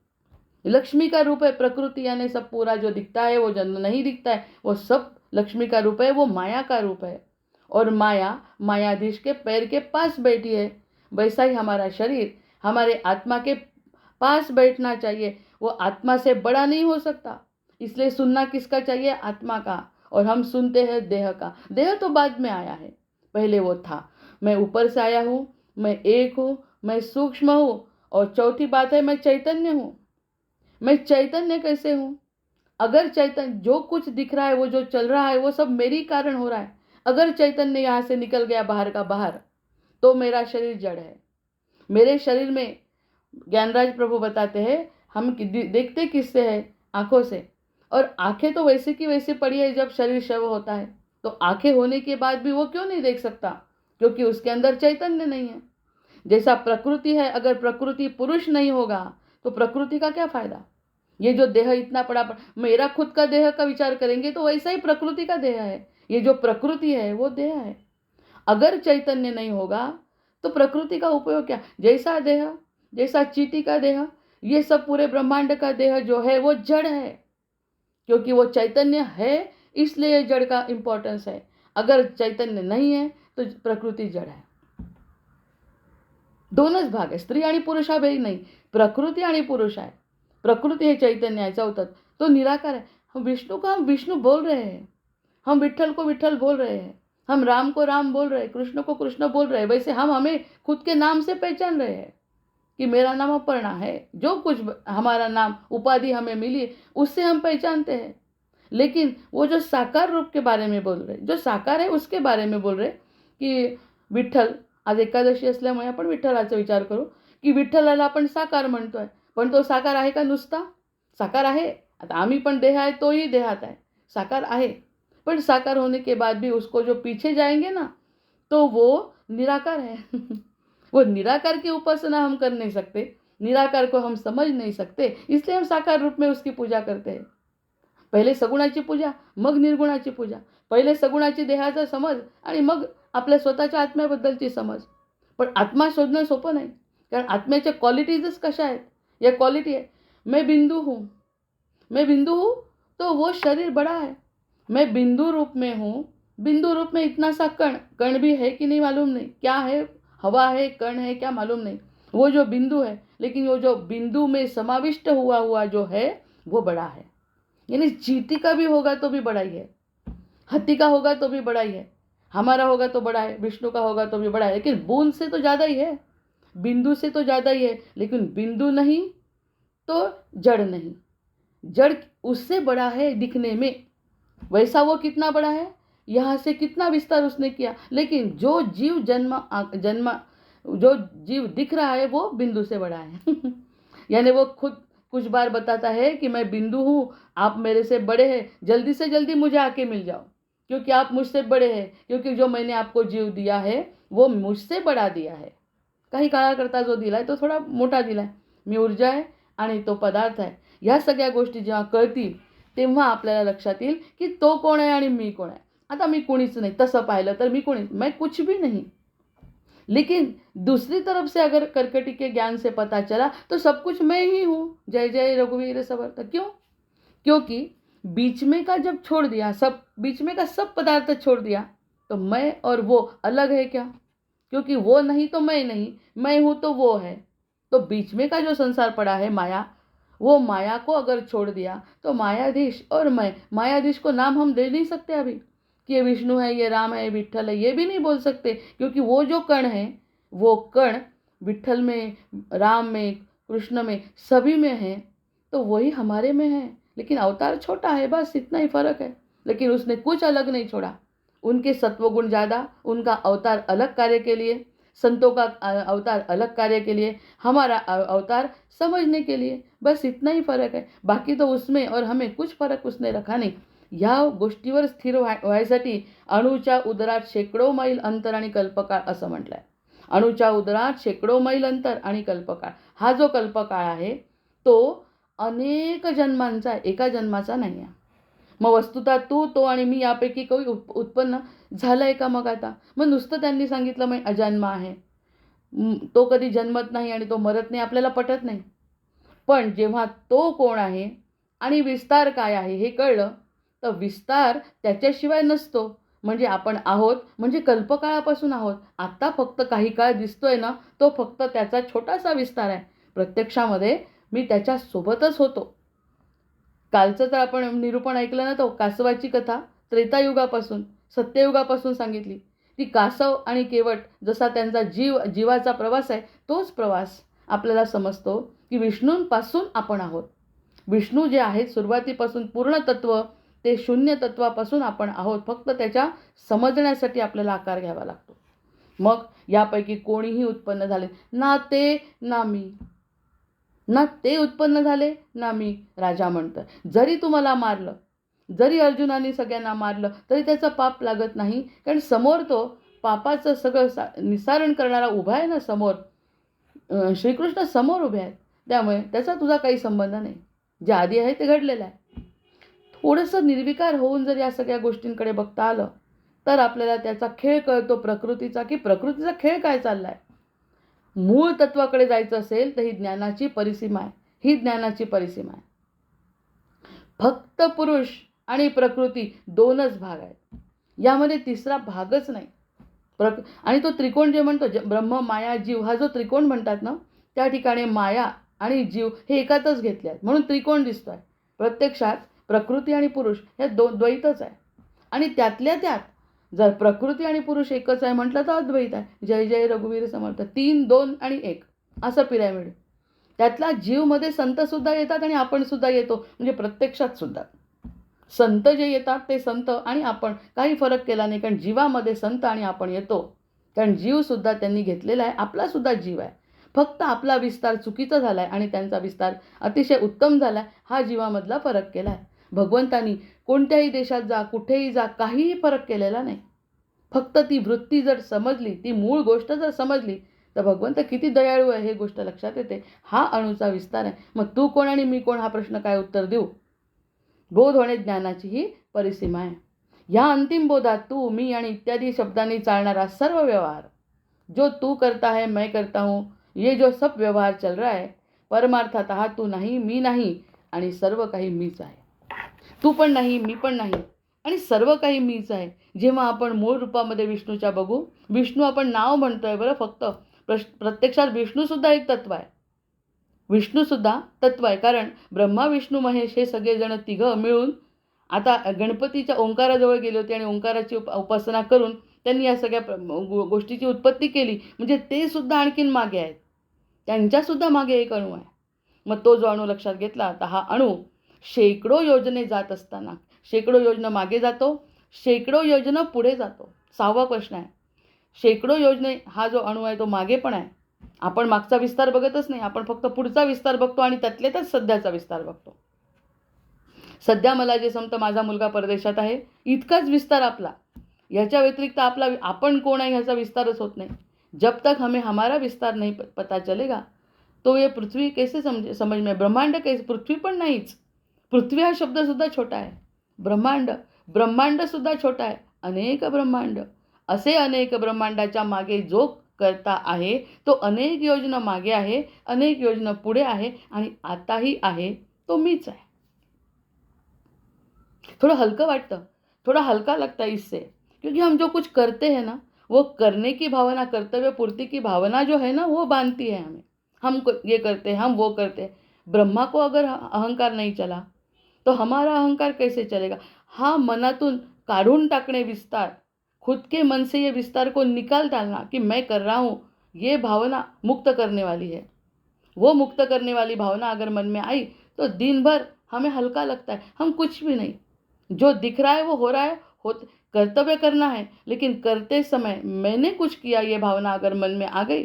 लक्ष्मी का रूप है प्रकृति, यानी सब पूरा जो दिखता है वो जन्म नहीं दिखता है, वो सब लक्ष्मी का रूप है, वो माया का रूप है। और माया मायाधीश के पैर के पास बैठी है। वैसा ही हमारा शरीर हमारे आत्मा के पास बैठना चाहिए, वो आत्मा से बड़ा नहीं हो सकता। इसलिए सुनना किसका चाहिए? आत्मा का। और हम सुनते हैं देह का। देह तो बाद में आया है, पहले वो था। मैं ऊपर से आया हूँ, मैं एक हूँ, मैं सूक्ष्म हूँ, और चौथी बात है मैं चैतन्य हूँ। मैं चैतन्य कैसे हूँ? अगर चैतन्य, जो कुछ दिख रहा है, वो जो चल रहा है, वो सब मेरी कारण हो रहा है। अगर चैतन्य यहाँ से निकल गया बाहर का बाहर, तो मेरा शरीर जड़ है। मेरे शरीर में ज्ञानराज प्रभु बताते हैं, हम देखते किससे है? आंखों से। और आंखें तो वैसे की वैसे पड़ी है जब शरीर शव होता है, तो आंखें होने के बाद भी वो क्यों नहीं देख सकता? क्योंकि उसके अंदर चैतन्य नहीं है। जैसा प्रकृति है, अगर प्रकृति पुरुष नहीं होगा तो प्रकृति का क्या फायदा? ये जो देह इतना मेरा खुद का देह का विचार करेंगे तो वैसा ही प्रकृति का देह है। ये जो प्रकृति है वो देह है। अगर चैतन्य नहीं होगा तो प्रकृति का उपयोग क्या? जैसा देह, जैसा चींटी का देह, ये सब पूरे ब्रह्मांड का देह जो है वो जड़ है, क्योंकि वो चैतन्य है, इसलिए जड़ का इंपॉर्टेंस है। अगर चैतन्य नहीं है तो प्रकृति जड़ है। दोनच भाग आहे, स्त्री आणि पुरुष हा भेद नाही, प्रकृति आणि पुरुष आहे। प्रकृति है चैतन्य है, चौथा तो निराकार है। हम विष्णु को हम विष्णु बोल रहे हैं, हम विठल को विठल बोल रहे हैं, हम राम को राम बोल रहे हैं, कृष्ण को कृष्ण बोल रहे हैं। वैसे हम हमें खुद के नाम से पहचान रहे हैं कि मेरा नाम अपर्णा है। जो कुछ हमारा नाम उपाधि हमें मिली उससे हम पहचानते हैं। लेकिन वो जो साकार रूप के बारे में बोल रहे, जो साकार है उसके बारे में बोल रहे की विठ्ठल, आज एकादशी असल्यामुळे आपण विठ्ठलाचा विचार करू की विठ्ठलाला आपण साकार म्हणतोय, पण तो साकार आहे का? नुसता साकार आहे? आता आम्ही पण देह आहे, तोही देहात आहे, साकार आहे। पर साकार होने के बाद भी उसको जो पीछे जाएंगे ना, तो वो निराकार है। वो निराकार की उपासना हम कर नहीं सकते, निराकार को हम समझ नहीं सकते, इसलिए हम साकार रूप में उसकी पूजा करते हैं। पहिले सगुणाची पूजा, मग निर्गुणाची पूजा. पहिले सगुणाची देहाचा समज आणि मग आपल्या स्वतःच्या आत्म्याबद्दलची समज. पण आत्मा शोधणं सोपं नाही, कारण आत्म्याच्या क्वालिटीजच कशा आहेत. या क्वालिटी आहे, मैं बिंदु हूँ, मैं बिंदु हूँ, तो वो शरीर बड़ा है. मैं बिंदु रूप में हूँ, बिंदु रूप में इतना सा कण, कण भी है कि नहीं मालूम नहीं, क्या है, हवा है, कण है, क्या मालूम नहीं, वो जो बिंदु है, लेकिन वो जो बिंदु में समाविष्ट हुआ हुआ जो है वो बड़ा है. यानी चींटी का भी होगा तो भी बड़ा ही है, हाथी का होगा तो भी बड़ा ही है, हमारा होगा तो बड़ा है, विष्णु का होगा तो भी बड़ा है, लेकिन बूंद से तो ज़्यादा ही है, बिंदु से तो ज़्यादा ही है. लेकिन बिंदु नहीं तो जड़ नहीं, जड़ उससे बड़ा है दिखने में. वैसा वो कितना बड़ा है, यहाँ से कितना विस्तार उसने किया, लेकिन जो जीव जन्मा जो जीव दिख रहा है वो बिंदु से बड़ा है. यानी वो खुद कुछ बार बताता है कि मैं बिंदु हूँ, आप मेरे से बड़े हैं, जल्दी से जल्दी मुझे आके मिल जाओ, क्योंकि आप मुझसे बड़े हैं, क्योंकि जो मैंने आपको जीव दिया है वो मुझसे बड़ा दिया है. काही काळाकरता जो दिला आहे तो थोडा मोठा दिला आहे. मी ऊर्जा आहे आणि तो पदार्थ आहे. ह्या सगळ्या गोष्टी जेव्हा कळतील तेव्हा आपल्याला लक्षात येईल की तो कोण आहे आणि मी कोण आहे. आता मी कोणीच नाही, तसं पाहिलं तर मी कोणीच, मैं कुछ भी नहीं. लेकिन दूसरी तरफ से अगर कर्कटी के ज्ञान से पता चला तो सब कुछ मैं ही हूँ. जय जय रघुवीर समर्थ. क्यों? क्योंकि बीच में का जब छोड़ दिया, सब बीच में का सब पदार्थ छोड़ दिया, तो मैं और वो अलग है क्या? क्योंकि वो नहीं तो मैं नहीं, मैं हूँ तो वो है. तो बीच में का जो संसार पड़ा है माया, वो माया को अगर छोड़ दिया तो मायाधीश और मैं, मायाधीश को नाम हम दे नहीं सकते अभी कि ये विष्णु है, ये राम है, विट्ठल है, ये भी नहीं बोल सकते, क्योंकि वो जो कण है, वो कण विट्ठल में, राम में, कृष्ण में, सभी में है, तो वही हमारे में है. लेकिन अवतार छोटा है, बस इतना ही फर्क है. लेकिन उसने कुछ अलग नहीं छोड़ा. उनके सत्वगुण ज़्यादा, उनका अवतार अलग कार्य के लिए, संतों का अवतार अलग कार्य के लिए, हमारा अवतार समझने के लिए, बस इतना ही फरक है. बाकी तो उसमें और हमें कुछ फरक उसने रखा नाही. या गोष्टीवर स्थिर व्हायसाठी अणूच्या उदरात शेकडो मैल अंतर आणि कल्पकाळ असं म्हटलं आहे. अणूच्या उदरात शेकडो मैल अंतर आणि कल्पकाळ. हा जो कल्पकाळ आहे तो अनेक जन्मांचा आहे, एका जन्माचा नाही आहे. मग वस्तुतः तू, तो आणि मी यापैकी काही उत्पन्न झालं आहे का मग आता? मग नुसतं त्यांनी सांगितलं मी अजन्मा आहे, तो कधी जन्मत नाही आणि तो मरत नाही, आपल्याला पटत नाही. पण जेव्हा तो कोण आहे आणि विस्तार काय आहे हे कळलं, तर विस्तार त्याच्याशिवाय नसतो. म्हणजे आपण आहोत म्हणजे कल्पकाळापासून आहोत. आत्ता फक्त काही काळ दिसतोय ना, तो फक्त त्याचा छोटासा विस्तार आहे. प्रत्यक्षामध्ये मी त्याच्यासोबतच होतो. कालचं तर आपण निरूपण ऐकलं ना, तो कासवाची कथा त्रेतायुगापासून सत्ययुगापासून सांगितली. ती कासव आणि केवट जसा त्यांचा जीवाचा प्रवास आहे, तोच प्रवास आपल्याला समजतो की विष्णूंपासून आपण आहोत. विष्णू जे आहेत सुरुवातीपासून पूर्ण तत्व, ते शून्य तत्वापासून आपण आहोत. फक्त त्याच्या समजण्यासाठी आपल्याला आकार घ्यावा लागतो. मग यापैकी कोणीही उत्पन्न झाले ना, ते ना मी, ना ते उत्पन्न झाले ना मी. राजा म्हणतं, जरी तुम्हाला मारलं, जरी अर्जुनाने सगळ्यांना मारलं तरी त्याचं पाप लागत नाही, कारण समोर तो पापाचं सगळं निसारण करणारा उभा आहे ना समोर. श्रीकृष्ण समोर उभे आहेत, त्यामुळे त्याचा तुझा काही संबंध नाही. जे आधी आहे ते घडलेलं आहे. थोडंसं निर्विकार होऊन जर या सगळ्या गोष्टींकडे बघता आलं तर आपल्याला त्याचा खेळ कळतो प्रकृतीचा, की प्रकृतीचा खेळ काय चालला आहे. मूळ तत्वाकडे जायचं असेल तर ही ज्ञानाची परिसीमा आहे, ही ज्ञानाची परिसीमा आहे. फक्त पुरुष आणि प्रकृती दोनच भाग आहेत, यामध्ये तिसरा भागच नाही. आणि तो त्रिकोण जे म्हणतो ब्रह्म माया जीव, हा जो त्रिकोण म्हणतात ना, त्या ठिकाणी माया आणि जीव हे एकातच घेतले आहेत, म्हणून त्रिकोण दिसतोय. प्रत्यक्षात प्रकृती आणि पुरुष हे द्वैतच आहे. आणि त्यातल्या त्यात जर प्रकृती आणि पुरुष एकच आहे म्हटलं तर अद्वैत आहे. जय जय रघुवीर समर्थ. 3, 2 आणि 1 असं पिरॅमिड. त्यातला जीवमध्ये संतसुद्धा येतात आणि आपणसुद्धा येतो, म्हणजे प्रत्यक्षात सुद्धा संत जे येतात ते संत आणि आपण, काही फरक केला नाही, कारण जीवामध्ये संत आणि आपण येतो. कारण जीवसुद्धा त्यांनी घेतलेला आहे, आपलासुद्धा जीव आहे. फक्त आपला विस्तार चुकीचा झाला आहे आणि त्यांचा विस्तार अतिशय उत्तम झाला आहे, हा जीवामधला फरक केला आहे. भगवंतानी कोणत्याही देशात जा, कुठेही जा, काहीही फरक केलेला नाही. फक्त ती वृत्ती जर समजली, ती मूळ गोष्ट जर समजली, तर भगवंत किती दयाळू आहे हे गोष्ट लक्षात येते. हा अणूचा विस्तार आहे. मग तू कोण आणि मी कोण हा प्रश्न काय उत्तर देऊ? बोध होणे ज्ञानाची ही परिसीमा आहे. या अंतिम बोधात तू, मी आणि इत्यादी शब्दांनी चालणारा सर्व व्यवहार, जो तू करता है, मैं करता हूँ, ये जो सब व्यवहार चल रहा है, परमार्थतः तू नाही, मी नाही आणि सर्व काही मीच आहे. तू पण नाही, मी पण नाही आणि सर्व काही मीच आहे. जेव्हा आपण मूळ रूपामध्ये विष्णूच्या बघू, विष्णू आपण नाव म्हणतोय बरं फक्त, प्रत्यक्षात विष्णूसुद्धा एक तत्व आहे. विष्णूसुद्धा तत्व आहे. कारण ब्रह्मा, विष्णू, महेश हे सगळेजण तिघं मिळून आता गणपतीच्या ओंकाराजवळ गेले होते आणि ओंकाराची उपासना करून त्यांनी या सगळ्या गोष्टीची उत्पत्ती केली. म्हणजे ते सुद्धा आणखीन मागे आहेत. त्यांच्यासुद्धा मागे एक अणू आहे. मग तो जो अणू लक्षात घेतला तर हा अणू शेकडो योजने जात असताना, शेकडो योजना मागे जातो, शेकडो योजना पुढे जातो. 6वा प्रश्न आहे. शेकडो योजने हा जो अणू आहे तो मागे पण आहे. आपण मागचा विस्तार बघतच नाही, आपण फक्त पुढचा विस्तार बघतो आणि त्यातल्याच सध्याचा विस्तार बघतो. सध्या मला जे समजतं माझा मुलगा परदेशात आहे, इतकाच विस्तार आपला. याच्या व्यतिरिक्त आपला आपण कोण आहे ह्याचा विस्तारच होत नाही. जब तक हमें हमारा विस्तार नहीं पता चलेगा तो ये पृथ्वी कैसे समझ में, ब्रह्मांड कैसे, पृथ्वी पण नाहीच. पृथ्वी हा शब्दसुद्धा छोटा आहे. ब्रह्मांड, ब्रह्मांडसुद्धा छोटा आहे. अनेक ब्रह्मांड, असे अनेक ब्रह्मांडाच्या मागे जो करता आहे तो अनेक योजना मागे आहे, अनेक योजना पुढे आहे आणि आताही आहे तो मीच आहे. थोड़ा हल्का वाटतं, थोड़ा हल्का लगता है इससे, क्योंकि हम जो कुछ करते हैं ना, वो करने की भावना, कर्तव्य पूर्ति की भावना जो है ना, वो बांधती है हमें. हम ये करते हैं, हम वो करते हैं. ब्रह्मा को अगर अहंकार नहीं चला तो हमारा अहंकार कैसे चलेगा? हा मनातून काढून टाकणे विस्तार, खुद के मन से ये विस्तार को निकाल डालना कि मैं कर रहा हूँ, ये भावना मुक्त करने वाली है. वो मुक्त करने वाली भावना अगर मन में आई तो दिन भर हमें हल्का लगता है. हम कुछ भी नहीं, जो दिख रहा है वो हो रहा है, कर्तव्य करना है, लेकिन करते समय मैंने कुछ किया ये भावना अगर मन में आ गई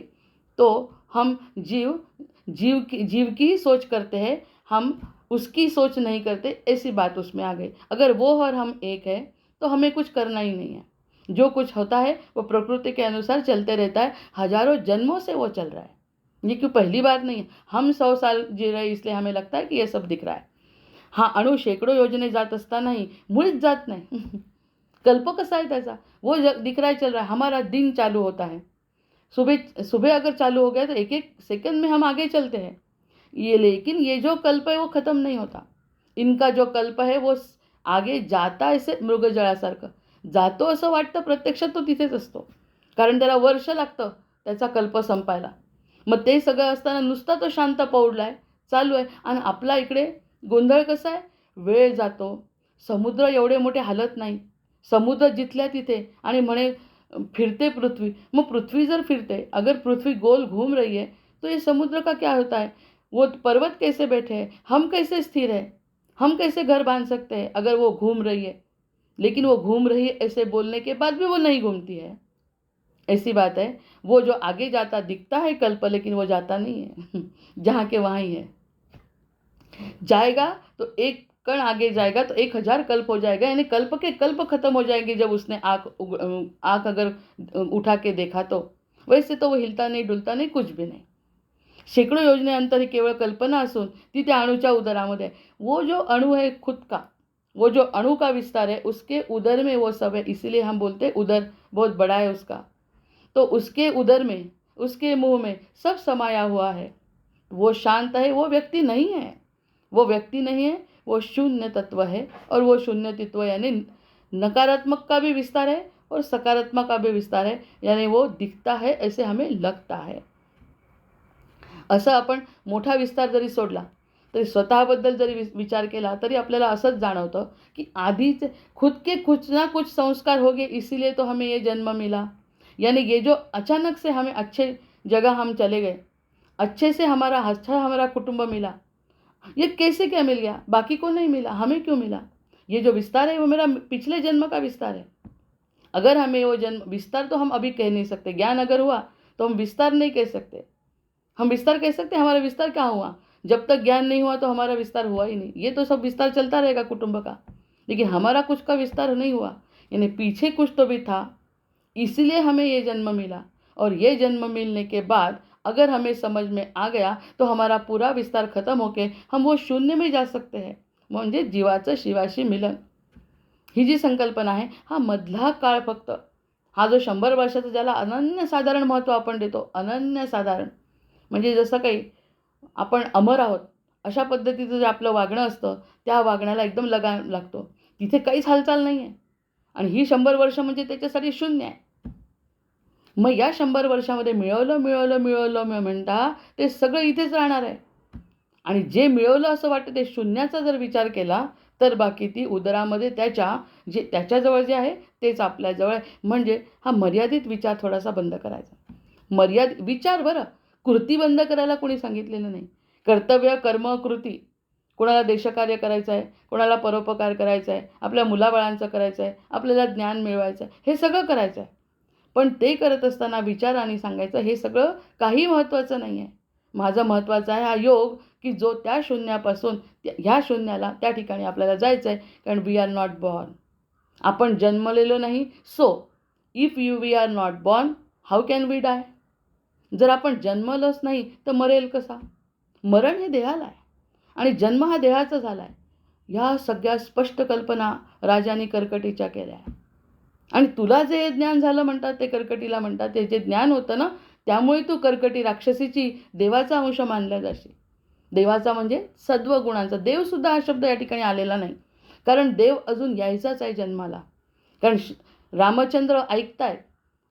तो हम जीव की ही सोच करते हैं, हम उसकी सोच नहीं करते, ऐसी बात उसमें आ गई. अगर वो और हम एक है तो हमें कुछ करना ही नहीं है. जो कुछ होता है वो प्रकृति के अनुसार चलते रहता है. हजारों जन्मों से वो चल रहा है. ये क्यों पहली बार नहीं है. हम 100 साल जी रहे इसलिए हमें लगता है कि ये सब दिख रहा है. हा अणू शेकडो योजने जात असतानाही मुळीच जात नाही. कल्प कसा है त्याचा, वो दिख रहा है, चल रहा है. हमारा दिन चालू होता है, सुबह अगर चालू हो गया तो एक एक सेकंड में हम आगे चलते हैं. लेकिन ये जो कल्प है वो ख़त्म नहीं होता. इनका जो कल्प है वो आगे जाता, ऐसे मृगजळासारखं जातो असं वाटतं, प्रत्यक्षात तो तिथेच असतो. कारण त्याला वर्ष लागतं त्याचा कल्प संपायला. मग ते सगळं असताना नुसता तो शांत पौडलाय, चालू आहे. आणि आपला इकडे गोंधळ कसा आहे, वेळ जातो, समुद्र एवढे मोठे हालत नाही, समुद्र जिथल्या तिथे, आणि म्हणे फिरते पृथ्वी. मग पृथ्वी जर फिरते, अगर पृथ्वी गोल घूम रही है तो ये समुद्र का क्या होता है, वो पर्वत कैसे बैठे हैं, हम कैसे स्थिर है, हम कैसे घर बांध सकते हैं अगर वो घूम रही है. लेकिन वो घूम रही है ऐसे बोलने के बाद भी वो नहीं घूमती है. ऐसी बात है. वो जो आगे जाता दिखता है कल्प, लेकिन वो जाता नहीं है. जहाँ के वहाँ ही है. जाएगा तो एक कण आगे जाएगा तो 1000 कल्प हो जाएगा. यानी कल्प के कल्प खत्म हो जाएंगे जब उसने आँख अगर उठा के देखा तो. वैसे तो वो हिलता नहीं, डुलता नहीं, कुछ भी नहीं. शेकडो योजनेअंतर ही केवळ कल्पना असून ती त्या अणुच्या उदरामध्ये. वो जो अणु है खुद का, वो जो अणु का विस्तार है, उसके उदर में वो सब है. इसीलिए हम बोलते हैं उदर बहुत बड़ा है उसका. तो उसके उदर में, उसके मुंह में सब समाया हुआ है. वो शांत है, वो व्यक्ति नहीं है, वो व्यक्ति नहीं है, वो शून्य तत्व है. और वो शून्य तत्व यानी नकारात्मक का भी विस्तार है और सकारात्मक का भी विस्तार है. यानी वो दिखता है ऐसे हमें लगता है. असं आपण मोठा विस्तार जरी सोडला तरी स्वतःबद्दल जरी विचार केला तरी आपल्याला असंच जाणवतं की आधीच खुद के कुछ ना कुछ संस्कार हो गए, इसीलिए तो हमें ये जन्म मिला. यानी ये जो अचानक से हमें अच्छे जगह हम चले गए, अच्छे से हमारा कुटुंब मिला, ये कैसे क्या मिल गया, बाकी को नहीं मिला, हमें क्यों मिला. ये जो विस्तार है वो मेरा पिछले जन्म का विस्तार है. अगर हमें वो जन्म विस्तार तो हम अभी कह नहीं सकते. ज्ञान अगर हुआ तो हम विस्तार नहीं कह सकते. हम विस्तार कह सकते, हमारा विस्तार कहाँ हुआ, जब तक ज्ञान नहीं हुआ तो हमारा विस्तार हुआ ही नहीं। ये तो सब विस्तार चलता रहेगा कुटुंब का, लेकिन हमारा कुछ का विस्तार नहीं हुआ। यानी पीछे कुछ तो भी था, इसलिए हमें ये जन्म मिला, और ये जन्म मिलने के बाद अगर हमें समझ में आ गया तो हमारा पूरा विस्तार खत्म होके हम वो शून्य में जा सकते हैं, म्हणजे जीवाचं शिवाशी मिलन। ही जी संकल्पना आहे, हा मधला काळ फक्त, हा जो 100 वर्षाचा ज्याला अनन्यसाधारण महत्त्व आपण देतो, अनन्यसाधारण, म्हणजे जसं काही आपण अमर आहोत अशा पद्धतीचं जे आपलं वागणं असतं, त्या वागण्याला एकदम लगाम लागतो, तिथे काहीच हालचाल नाही आहे, आणि ही 100 वर्ष म्हणजे त्याच्यासाठी शून्य आहे. मग या 100 वर्षामध्ये मिळवलं मिळवलं मिळवलं म्हणता ते सगळं इथेच राहणार आहे, आणि जे मिळवलं असं वाटतं ते शून्याचा जर विचार केला तर बाकी ती उदरामध्ये त्याच्याजवळ जे आहे तेच आपल्याजवळ आहे. म्हणजे हा मर्यादित विचार थोडासा बंद करायचा. मर्यादित विचार, बरं, कृती बंद करायला कोणी सांगितलेलं नाही. कर्तव्य, कर्म, कृती, कोणाला देशकार्य करायचं आहे, कोणाला परोपकार करायचा आहे, आपल्या मुलाबाळांचं करायचं आहे, आपल्याला ज्ञान मिळवायचं आहे, हे सगळं करायचं आहे. पण ते करत असताना विचाराने सांगायचं हे सगळं काही महत्त्वाचं नाही आहे. माझं महत्त्वाचं आहे हा योग, की जो त्या शून्यापासून ह्या शून्याला त्या ठिकाणी आपल्याला जायचं आहे. कारण वी आर नॉट बॉर्न, आपण जन्मलेलो नाही. So if we are not born, how can we die? जर आपण जन्मलोच नाही तर मरेल कसा? मरण हे देहाला आहे आणि जन्म हा देहाचा झाला आहे. ह्या सगळ्या स्पष्ट कल्पना राजाने कर्कटीच्या केल्या आहे. आणि तुला जे ज्ञान झालं म्हणतात ते कर्कटीला म्हणतात, ते जे ज्ञान होतं ना, त्यामुळे तू कर्कटी राक्षसीची देवाचा अंश मानल्या जाशील. देवाचा म्हणजे सद्वगुणांचा. देवसुद्धा हा शब्द या ठिकाणी आलेला नाही, कारण देव अजून यायचाच आहे जन्माला. कारण रामचंद्र ऐकतायत,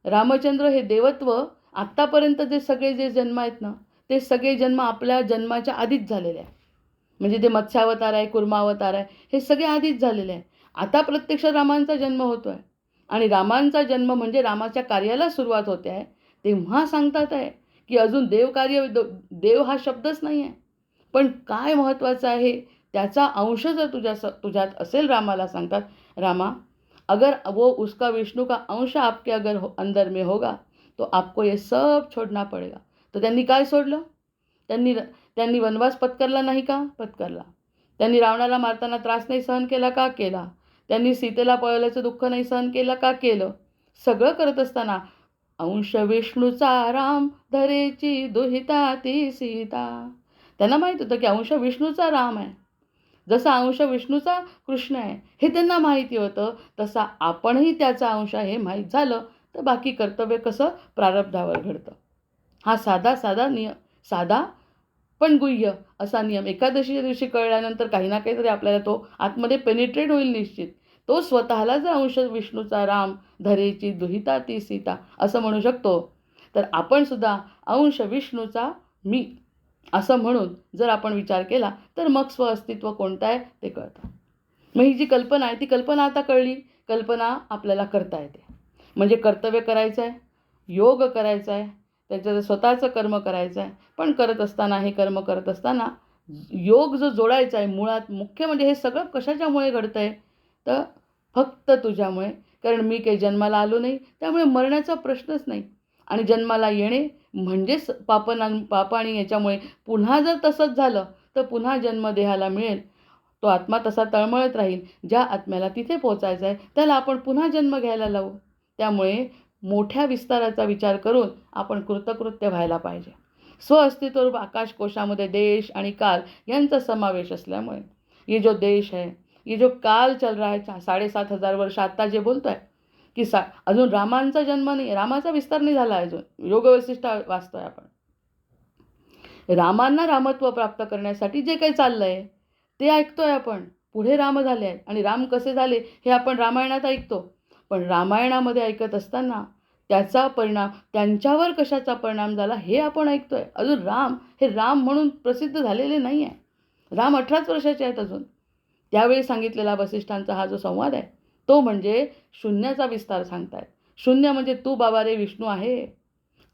रामचंद्र हे देवत्व आत्तापर्यंत जे जन्म आहेत ना, ते सगळे जन्म आपल्या जन्माच्या आधीच झालेले आहे. म्हणजे ते मत्स्यावतार आहे, कुर्मावतार आहे, हे सगळे आधीच झालेले आहे. आता प्रत्यक्ष रामांचा जन्म होतो आहे, आणि रामांचा जन्म म्हणजे रामाच्या कार्याला सुरुवात होते आहे. तेव्हा सांगतात आहे की अजून देवकार्य, देव हा शब्दच नाही आहे, पण काय महत्त्वाचं आहे त्याचा अंश जर तुझ्यात असेल, रामाला सांगतात, रामा अगर वो उसका विष्णू का अंश आपके अगर अंदर में होगा तो आपको ये सब छोड़ना पड़ेगा. तर त्यांनी काय सोडलं? त्यांनी वनवास पत्करला नाही का? पत्करला. त्यांनी रावणाला मारताना त्रास नाही सहन केला का? केला. त्यांनी सीतेला पळवल्याचं दुःख नाही सहन केलं का? केलं. सगळं करत असताना अंश विष्णूचा राम धरेची दुहिता ती सीता. त्यांना माहीत होतं की अंश विष्णूचा राम आहे, जसा अंश विष्णूचा कृष्ण आहे हे त्यांना माहिती होतं, तसा आपणही त्याचा अंश आहे हे माहीत झालं तर बाकी कर्तव्य कसं प्रारब्धावर घडतं. हा साधा नियम, साधा पण गुह्य असा नियम एकादशीच्या दिवशी कळल्यानंतर काही ना काहीतरी आपल्याला तो आतमध्ये पेनिट्रेट होईल निश्चित. तो स्वतःला जर अंश विष्णूचा राम धरेची दुहिता ती सीता असं म्हणू शकतो, तर आपण सुद्धा अंश विष्णूचा मी असं म्हणून जर आपण विचार केला तर मग स्वअस्तित्व कोणतं आहे ते कळतं. मग ही जी कल्पना आहे ती कल्पना आता कळली. कल्पना आपल्याला करता येते, म्हणजे कर्तव्य करायचं आहे, योग करायचा आहे, त्याचं स्वतःचं कर्म करायचं आहे. पण करत असताना, हे कर्म करत असताना योग जो जोडायचा आहे, मुळात मुख्य म्हणजे हे सगळं कशाच्यामुळे घडतं आहे? तर फक्त तुझ्यामुळे. कारण मी काही जन्माला आलो नाही, त्यामुळे मरण्याचा प्रश्नच नाही. आणि जन्माला येणे म्हणजेच पाप आणि याच्यामुळे पुन्हा जर तसंच झालं तर पुन्हा जन्म देहाला मिळेल. तो आत्मा तसा तळमळत राहील. ज्या आत्म्याला तिथे पोचायचं आहे त्याला आपण पुन्हा जन्म घ्यायला लावू. त्यामुळे मोठ्या विस्ताराचा विचार करून आपण कृतकृत्य व्हायला पाहिजे. स्वअस्तित्वरूप आकाश कोशामध्ये देश आणि काल यांचा समावेश असल्यामुळे ये जो देश है, ये जो काल चल रहा है 7,500 वर्ष, आता जे बोलतो आहे की अजून रामांचा जन्म नाही, रामाचा विस्तार नाही झाला अजून. योगवसिष्ठ वाचतोय आपण. रामांना रामत्व प्राप्त करण्यासाठी जे काही चाललं आहे ते ऐकतोय आपण. पुढे राम झाले आहेत आणि राम कसे झाले हे आपण रामायणात ऐकतो. पण रामायणामध्ये ऐकत असताना त्याचा परिणाम त्यांच्यावर कशाचा परिणाम झाला हे आपण ऐकतोय. अजून राम हे राम म्हणून प्रसिद्ध झालेले नाही आहे. राम 18च वर्षाचे आहेत अजून. त्यावेळी सांगितलेला वसिष्ठांचा हा जो संवाद आहे तो म्हणजे शून्याचा विस्तार सांगतायत. शून्य म्हणजे तू बाबा रे विष्णू आहे.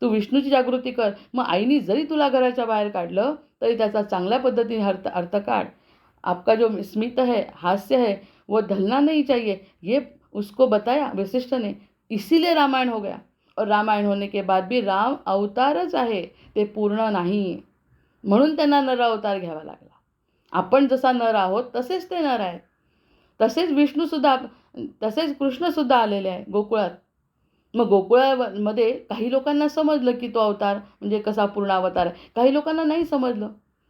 तू विष्णूची जागृती कर. मग आईने जरी तुला घराच्या बाहेर काढलं तरी त्याचा चांगल्या पद्धतीने अर्थ काढ. आपका जो स्मित है, हास्य है, वो ढलना नहीं चाहिए, ये उसको बताया वशिष्ठ ने. इसीलिए रामायण हो गया. और रामायण होने के बाद भी राम अवतारच आहे, ते पूर्ण नाही. म्हणून त्यांना नर अवतार घ्यावा लागला. आपण जसा नर आहोत तसेच ते नर आहेत. तसेच विष्णूसुद्धा, तसेच कृष्णसुद्धा आलेले आहे गोकुळात. मग गोकुळामध्ये काही लोकांना समजलं की तो अवतार म्हणजे कसा पूर्ण अवतार आहे, काही लोकांना नाही समजलं.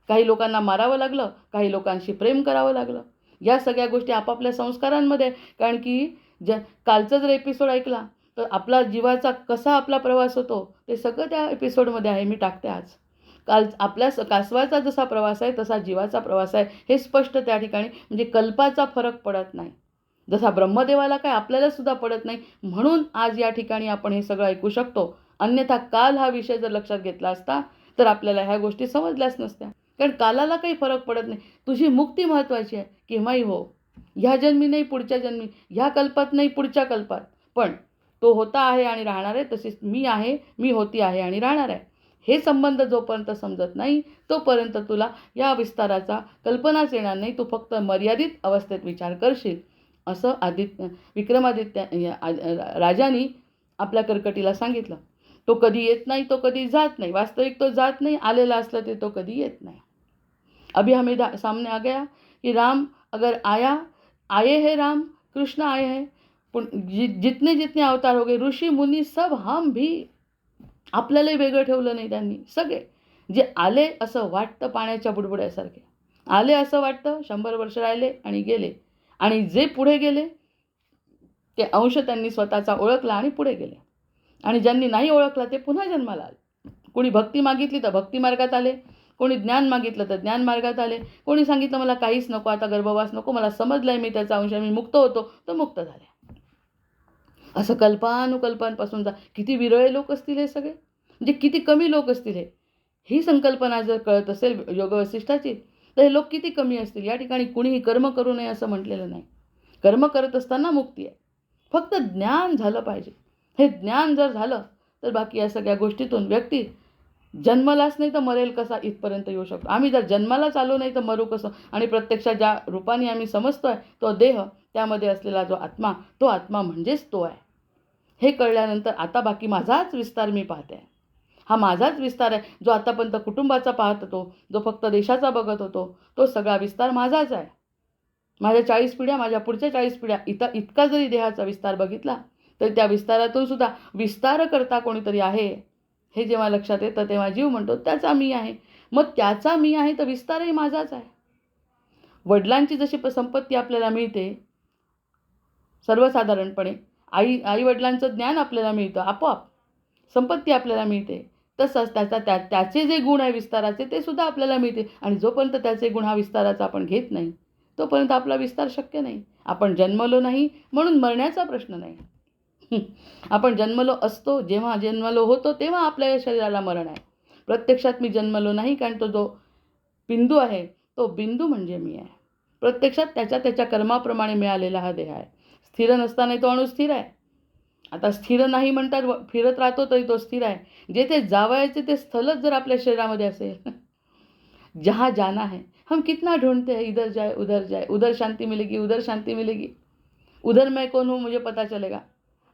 काही लोकांना मारावं लागलं, काही लोकांशी प्रेम करावं लागलं. या सगळ्या गोष्टी आपापल्या संस्कारांमध्ये, कारण की कालचा जर एपिसोड ऐकला तर आपला जीवाचा कसा आपला प्रवास होतो ते सगळं त्या एपिसोडमध्ये आहे. मी टाकते आज. आपल्या कासवाचा जसा प्रवास आहे तसा जीवाचा प्रवास आहे, हे स्पष्ट त्या ठिकाणी, म्हणजे कल्पाचा फरक पडत नाही. जसा ब्रह्मदेवाला काय आपल्याला सुद्धा पडत नाही, म्हणून आज या ठिकाणी आपण हे सगळं ऐकू शकतो. अन्यथा काल हा विषय जर लक्षात घेतला असता तर आपल्याला ह्या गोष्टी समजल्याच नसत्या. कारण कालाला काही फरक पडत नाही. तुझी मुक्ती महत्त्वाची आहे, केव्हाही हो, ह्या जन्मी नाही पुढच्या जन्मी, ह्या कल्पात नाही पुढच्या कल्पात. पण तो होता आहे आणि राहणार आहे, तसेच मी आहे, मी होती आहे आणि राहणार आहे. हे संबंध जोपर्यंत समजत नाही तोपर्यंत तुला या विस्ताराचा कल्पनाच येणार नाही. तू फक्त मर्यादित अवस्थेत विचार करशील. असं विक्रमादित्य राजाने आपल्या कर्कटीला सांगितलं. तो कधी येत नाही, तो कधी जात नाही. वास्तविक तो जात नाही, आलेला असलं ते तो कधी येत नाही. अभी हमें सामने आ गया कि राम अगर आया, आए हैं राम, कृष्ण आए हैं. जितने जितने अवतार हो गए, ऋषी मुनी सब, हम भी, आपल्यालाही वेगळं ठेवलं नाही त्यांनी. सगळे जे आले असं वाटतं पाण्याच्या बुडबुड्यासारखे आले, असं वाटतं 100 वर्ष राहिले आणि गेले. आणि जे पुढे गेले ते अंश त्यांनी स्वतःचा ओळखला आणि पुढे गेले. आणि ज्यांनी नाही ओळखला ते पुन्हा जन्माला आले. कोणी भक्ती मागितली तर भक्ती मार्गात आले, कोणी ज्ञान मागितलं तर ज्ञान मार्गात आले, कोणी सांगितलं मला काहीच नको, आता गर्भवास नको, मला समजलंय मी त्याचा अंश, मी मुक्त होतो, तर मुक्त झाले. असं कल्पानुकल्पांपासून किती विरळे लोक असतील हे सगळे, म्हणजे किती कमी लोक असतील हे. ही संकल्पना जर कळत असेल योगवसिष्ठाची तर हे लोक किती कमी असतील. या ठिकाणी कुणीही कर्म करू नये असं म्हटलेलं नाही. कर्म करत असताना मुक्ती आहे, फक्त ज्ञान झालं पाहिजे. हे ज्ञान जर झालं तर बाकी या सगळ्या गोष्टीतून व्यक्ती जन्मलाच नाही तर मरेल कसा इथपर्यंत येऊ शकतो. आम्ही जर जन्मालाच आलो नाही तर मरू कसं. आणि प्रत्यक्षात ज्या रूपाने आम्ही समजतोय तो देह, त्यामध्ये असलेला जो आत्मा, तो आत्मा म्हणजेच तो आहे. हे कळल्यानंतर आता बाकी माझाच विस्तार मी पाहते. हा माझाच विस्तार आहे. जो आतापर्यंत कुटुंबाचा पाहत होतो, जो फक्त देशाचा बघत होतो, तो सगळा विस्तार माझाच आहे. माझ्या 40 पिढ्या, माझ्या पुढच्या 40 पिढ्या, इतका जरी देहाचा विस्तार बघितला तर त्या विस्तारातून सुद्धा विस्तार करता कोणीतरी आहे हे जेव्हा लक्षात येतं तेव्हा जीव म्हणतो त्याचा मी आहे. मग त्याचा मी आहे तर विस्तारही माझाच आहे. वडिलांची जशी संपत्ती आपल्याला मिळते सर्वसाधारणपणे, आई वडिलांचं ज्ञान आपल्याला मिळतं, आपोआप संपत्ती आपल्याला मिळते, तसंच त्याचे जे गुण आहे विस्ताराचे ते सुद्धा आपल्याला मिळते. आणि जोपर्यंत त्याचे गुण हा विस्ताराचा आपण घेत नाही तोपर्यंत आपला विस्तार शक्य नाही. आपण जन्मलो नाही म्हणून मरण्याचा प्रश्न नाही. आपण जन्मलो असतो, जेव्हा जन्मलो होतो तेव्हा आपल्या या शरीराला मरण आहे. प्रत्यक्षात मी जन्मलो नाही, कारण तो जो बिंदू आहे तो बिंदू म्हणजे मी आहे. प्रत्यक्षात त्याच्या कर्माप्रमाणे मिळालेला हा देह आहे. स्थिर नसताना तो अणू स्थिर आहे. आता स्थिर नाही म्हणतात, फिरत राहतो तरी तो स्थिर आहे. जेथे जावायचे ते स्थलच जर आपल्या शरीरामध्ये असेल, जहाँ जाना है, हम कितना ढूंढते हैं, इधर जाए उधर शांति मिलेगी, उधर शांति मिलेगी, उधर मैं कौन हूँ मुझे पता चलेगा,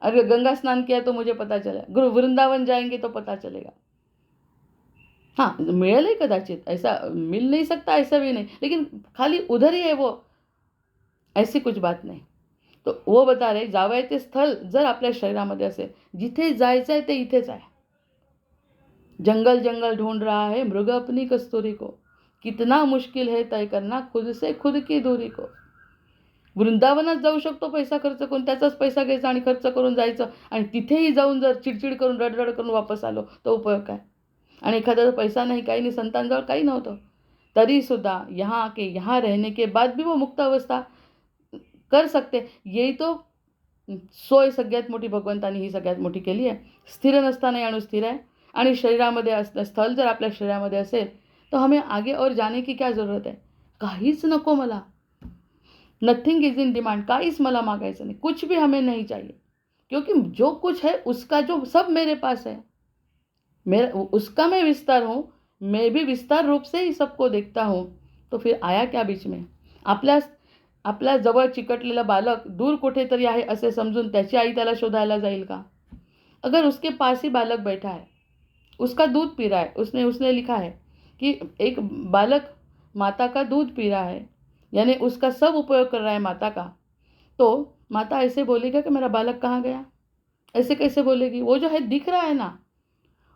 अगर गंगा स्नान किया तो मुझे पता चलेगा, वृंदावन जाएंगे तो पता चलेगा. हाँ, मिलेल ही कदाचित, ऐसा मिल नहीं सकता ऐसा भी नहीं, लेकिन खाली उधर ही है वो, ऐसी कुछ बात नहीं. तो वो बता रहे जावायचे स्थल जर आपल्या शरीरामध्ये असेल, जिथे जायचं आहे ते इथेच आहे. जंगल जंगल ढूंढ रहा है मृग अपनी कस्तूरी को, कितना मुश्किल है तय करना खुद से खुद की दूरी को. वृंदावनात जाऊ शकतो पैसा खर्च करून, त्याचाच पैसा घ्यायचा आणि खर्च करून जायचं, आणि तिथेही जाऊन जर चिडचिड करून रडरड करून वापस आलो तो उपयोग काय. आणि एखादा पैसा नाही, काही नाही, संतांजवळ काही नव्हतं, तरीसुद्धा यहाँ के यहाँ रहने के बाद भी वो मुक्त अवस्था कर सकते. येई तो सोय सगळ्यात मोठी भगवंतानी ही सगळ्यात मोठी केली आहे. स्थिर नसताना अणु स्थिर आहे. आणि शरीरामध्ये असलं स्थल जर आपल्या शरीरामध्ये असेल तो हमें आगे और जाने की क्या ज़रूरत है. काहीच नको मला, नथिंग इज इन डिमांड, काहीच मला मागायचं नाही, कुछ भी हमें नहीं चाहिए, क्योंकि जो कुछ है उसका जो सब मेरे पास है, मेरा उसका मैं विस्तार हूँ, मैं भी विस्तार रूप से ही सबको देखता हूँ. तो फिर आया क्या बीच में. आपल्या जवळ चिकटलेला बालक दूर कुठेतरी आहे असे समजून त्याची आई त्याला शोधायला जाईल का. अगर उसके पास ही बालक बैठा है, उसका दूध पी रहा है, उसने लिखा है कि एक बालक माता का दूध पी रहा है, यानी उसका सब उपयोग कर रहा है माता का, तो माता ऐसे बोलेगा कि मेरा बालक कहाँ गया? ऐसे कैसे बोलेगी? वो जो है दिख रहा है ना,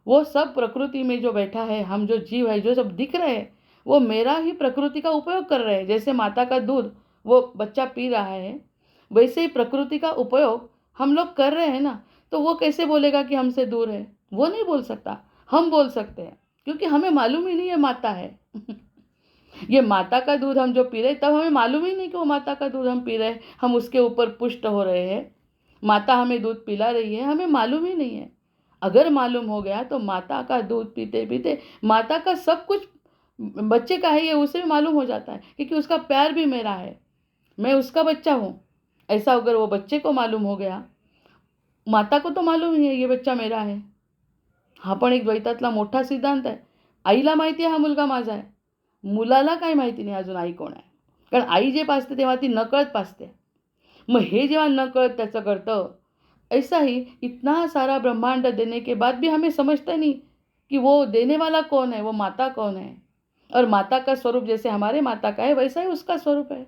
वो सब प्रकृति में जो बैठा है, हम जो जीव है, जो सब दिख रहे हैं, वो मेरा ही प्रकृति का उपयोग कर रहे हैं। जैसे माता का दूध वो बच्चा पी रहा है, वैसे ही प्रकृति का उपयोग हम लोग कर रहे हैं ना, तो वो कैसे बोलेगा कि हमसे दूर है? वो नहीं बोल सकता, हम बोल सकते हैं, क्योंकि हमें मालूम ही नहीं है माता है। ये माता का दूध हम जो पी रहे हैं, तब हमें मालूम ही नहीं कि वो माता का दूध हम पी रहे हैं, हम उसके ऊपर पुष्ट हो रहे हैं, माता हमें दूध पिला रही है, हमें मालूम ही नहीं है। अगर मालूम हो गया तो माता का दूध पीते पीते माता का सब कुछ बच्चे का है ये उसे भी मालूम हो जाता है, क्योंकि उसका प्यार भी मेरा है, मैं उसका बच्चा हूँ। ऐसा अगर वो बच्चे को मालूम हो गया, माता को तो मालूम ही है ये बच्चा मेरा है। हा पण एक द्वैतातला मोठा सिद्धांत आहे. आईला माहिती आहे हा मुलगा माझा आहे, मुलाला काय माहिती नाही अजून आई कोण आहे. कारण आई जे पाजते तेव्हा ती नकळत पाजते. मग हे जेव्हा नकळत त्याचं करतं, ऐसा ही इतना सारा ब्रह्मांड देने के बाद भी हमें समझता नहीं कि वो देने वाला कौन है, वो माता कौन है। और माता का स्वरूप जैसे हमारे माता का है, वैसा ही उसका स्वरूप है।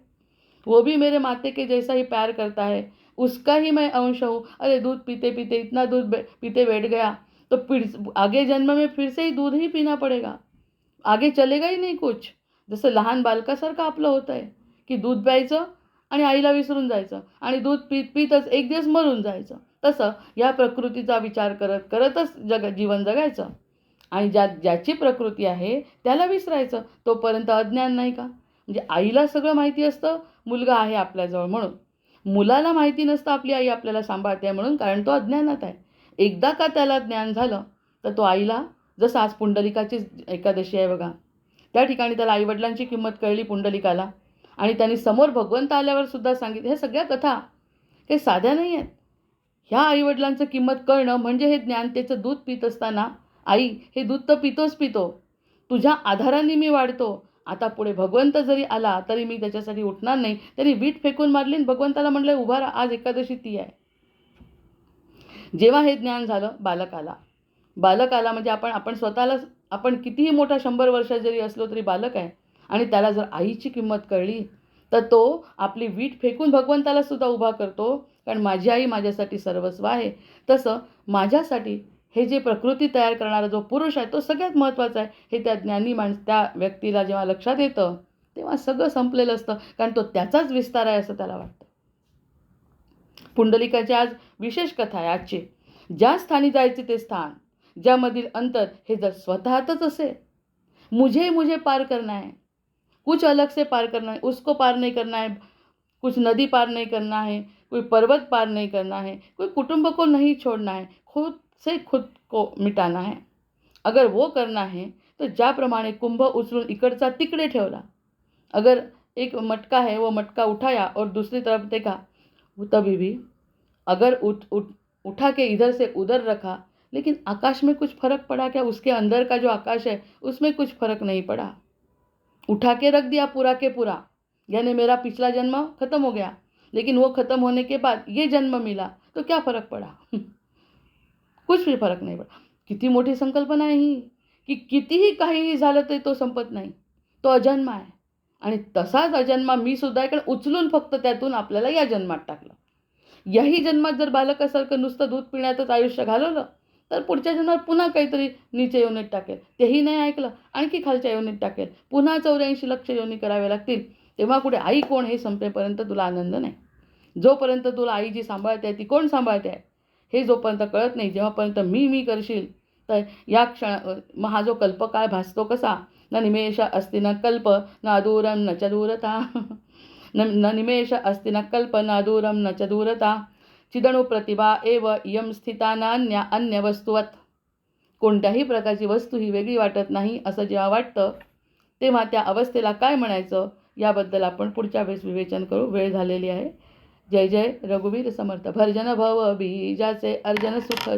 वो भी मेरे माते के जैसा ही प्यार करता है, उसका ही मैं अंश हूँ। अरे दूध पीते पीते इतना दूध पीते बैठ गया, तो फिर आगे जन्म में फिर से ही दूध ही पीना पड़ेगा, आगे चलेगा ही नाही कुछ. जसं लहान बालकासारखं आपलं होतं आहे की दूध प्यायचं आणि आईला विसरून जायचं आणि दूध पीत पीतच एक दिवस मरून जायचं. तसं या प्रकृतीचा विचार करत करतच जीवन जगायचं आणि ज्याची प्रकृती आहे त्याला विसरायचं. तोपर्यंत अज्ञान नाही का? म्हणजे आईला सगळं माहिती असतं मुलगा आहे आपल्याजवळ म्हणून, मुलाला माहिती नसतं आपली आई आपल्याला सांभाळते म्हणून, कारण तो अज्ञानात आहे. एकदा का त्याला ज्ञान झालं तर तो आईला, जसं आज पुंडलिकाची एकादशी आहे बघा, त्या ठिकाणी त्याला आईवडिलांची किंमत कळली पुंडलिकाला आणि त्यांनी समोर भगवंत आल्यावर सुद्धा सांगितलं. ह्या सगळ्या कथा काही साध्या नाही आहेत. ह्या आईवडिलांचं किंमत कळणं म्हणजे हे ज्ञान. त्याचं दूध पित असताना आई हे दूध तर पितोच पितो, तुझ्या आधाराने मी वाढतो, आता पुढे भगवंत जरी आला तरी मी त्याच्यासाठी उठणार नाही. त्यांनी वीट फेकून मारली आणि भगवंताला म्हणलं उभा राहा, आज एकादशी ती आहे. जेव्हा हे ज्ञान झालं बालकाला म्हणजे आपण स्वतःला, आपण कितीही मोठा 100 वर्षात जरी असलो तरी बालक आहे आणि त्याला जर आईची किंमत कळली तर तो आपली वीट फेकून भगवंताला सुद्धा उभा करतो, कारण माझी आई माझ्यासाठी सर्वस्व आहे. तसं माझ्यासाठी हे जे प्रकृती तयार करणारा जो पुरुष आहे तो सगळ्यात महत्त्वाचा आहे. हे त्या ज्ञानी त्या व्यक्तीला जेव्हा लक्षात येतं तेव्हा सगळं संपलेलं असतं, कारण तो त्याचाच विस्तार आहे असं त्याला वाटतं. पुंडलिकाची आज विशेष कथा आहे आजची. ज्या स्थानी जायचे ते स्थान, ज्यामधील अंतर हे जर स्वतःतच असे, मुझे पार करना है, कुछ अलग से पार करना है, उसको पार नहीं करना है, कुछ नदी पार नहीं करना है, कोई पर्वत पार नहीं करना है, कोई कुटुंब को नहीं छोड़ना है, खुद से खुद को मिटाना है. अगर वो करना है तो ज्याप्रमाणे कुंभ उचलून इकडचा तिकडे ठेवला, अगर एक मटका है वो मटका उठाया और दूसरी तरफ देखा, तभी भी अगर उठा के इधर से उधर रखा, लेकिन आकाश में कुछ फर्क पड़ा क्या? उसके अंदर का जो आकाश है उसमें कुछ फर्क नहीं पड़ा. उठा के रख दिया पूरा के पूरा, यानी मेरा पिछला जन्म खत्म हो गया, लेकिन वो खत्म होने के बाद ये जन्म मिला, तो क्या फरक पड़ा? कुछ भी फरक नाही पडा. किती मोठी संकल्पना आहे ही, की कितीही काहीही झालं तरी तो संपत नाही, तो अजन्मा आहे. आणि तसाच अजन्मा मी सुद्धा आहे, कारण उचलून फक्त त्यातून आपल्याला या जन्मात टाकलं. याही जन्मात जर बालकासारखं नुसतं दूध पिण्यातच आयुष्य घालवलं तर पुढच्या जन्मात पुन्हा काहीतरी नीचे योनीत टाकेल, तेही नाही ऐकलं आणखी खालच्या योनीत टाकेल, पुन्हा 84 लक्ष योनी कराव्या लागतील. तेव्हा कुठे आई कोण हे संपेपर्यंत तुला आनंद नाही. जोपर्यंत तुला आई जी सांभाळते ती कोण सांभाळते आहे हे जोपर्यंत कळत नाही, जेव्हापर्यंत मी करशील, तर या मग हा जो कल्पकाळ भासतो कसा, न निमेष अस्ति न कल्प न दूरम न च दूरता, न निमेष अस्ति न कल्प न दूरम न च दूरता, चिदणु प्रतिभा एव इयं स्थिता नान्या अन्य वस्तुवत. कोणत्याही प्रकारची वस्तू ही वेगळी वाटत नाही असं जेव्हा वाटतं, तेव्हा त्या अवस्थेला काय म्हणायचं याबद्दल आपण पुढच्या वेळेस विवेचन करू. वेळ झालेली आहे. जय जय रघुवीर समर्थ. भर्जन भव बीजाचे अर्जन सुख,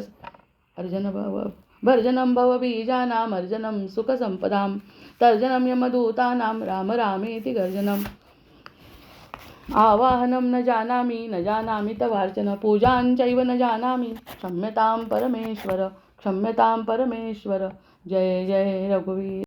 भर्जनं भव बीजानाम अर्जनं सुख संपदाम, तर्जनं यमदूतानाम राम रामेति गर्जनम्. आवाहनं न जानामि तवार्चन, पूजाञ्चैव न जानामि, क्षम्यतां परमेश्वर. जय जय रघुवीर.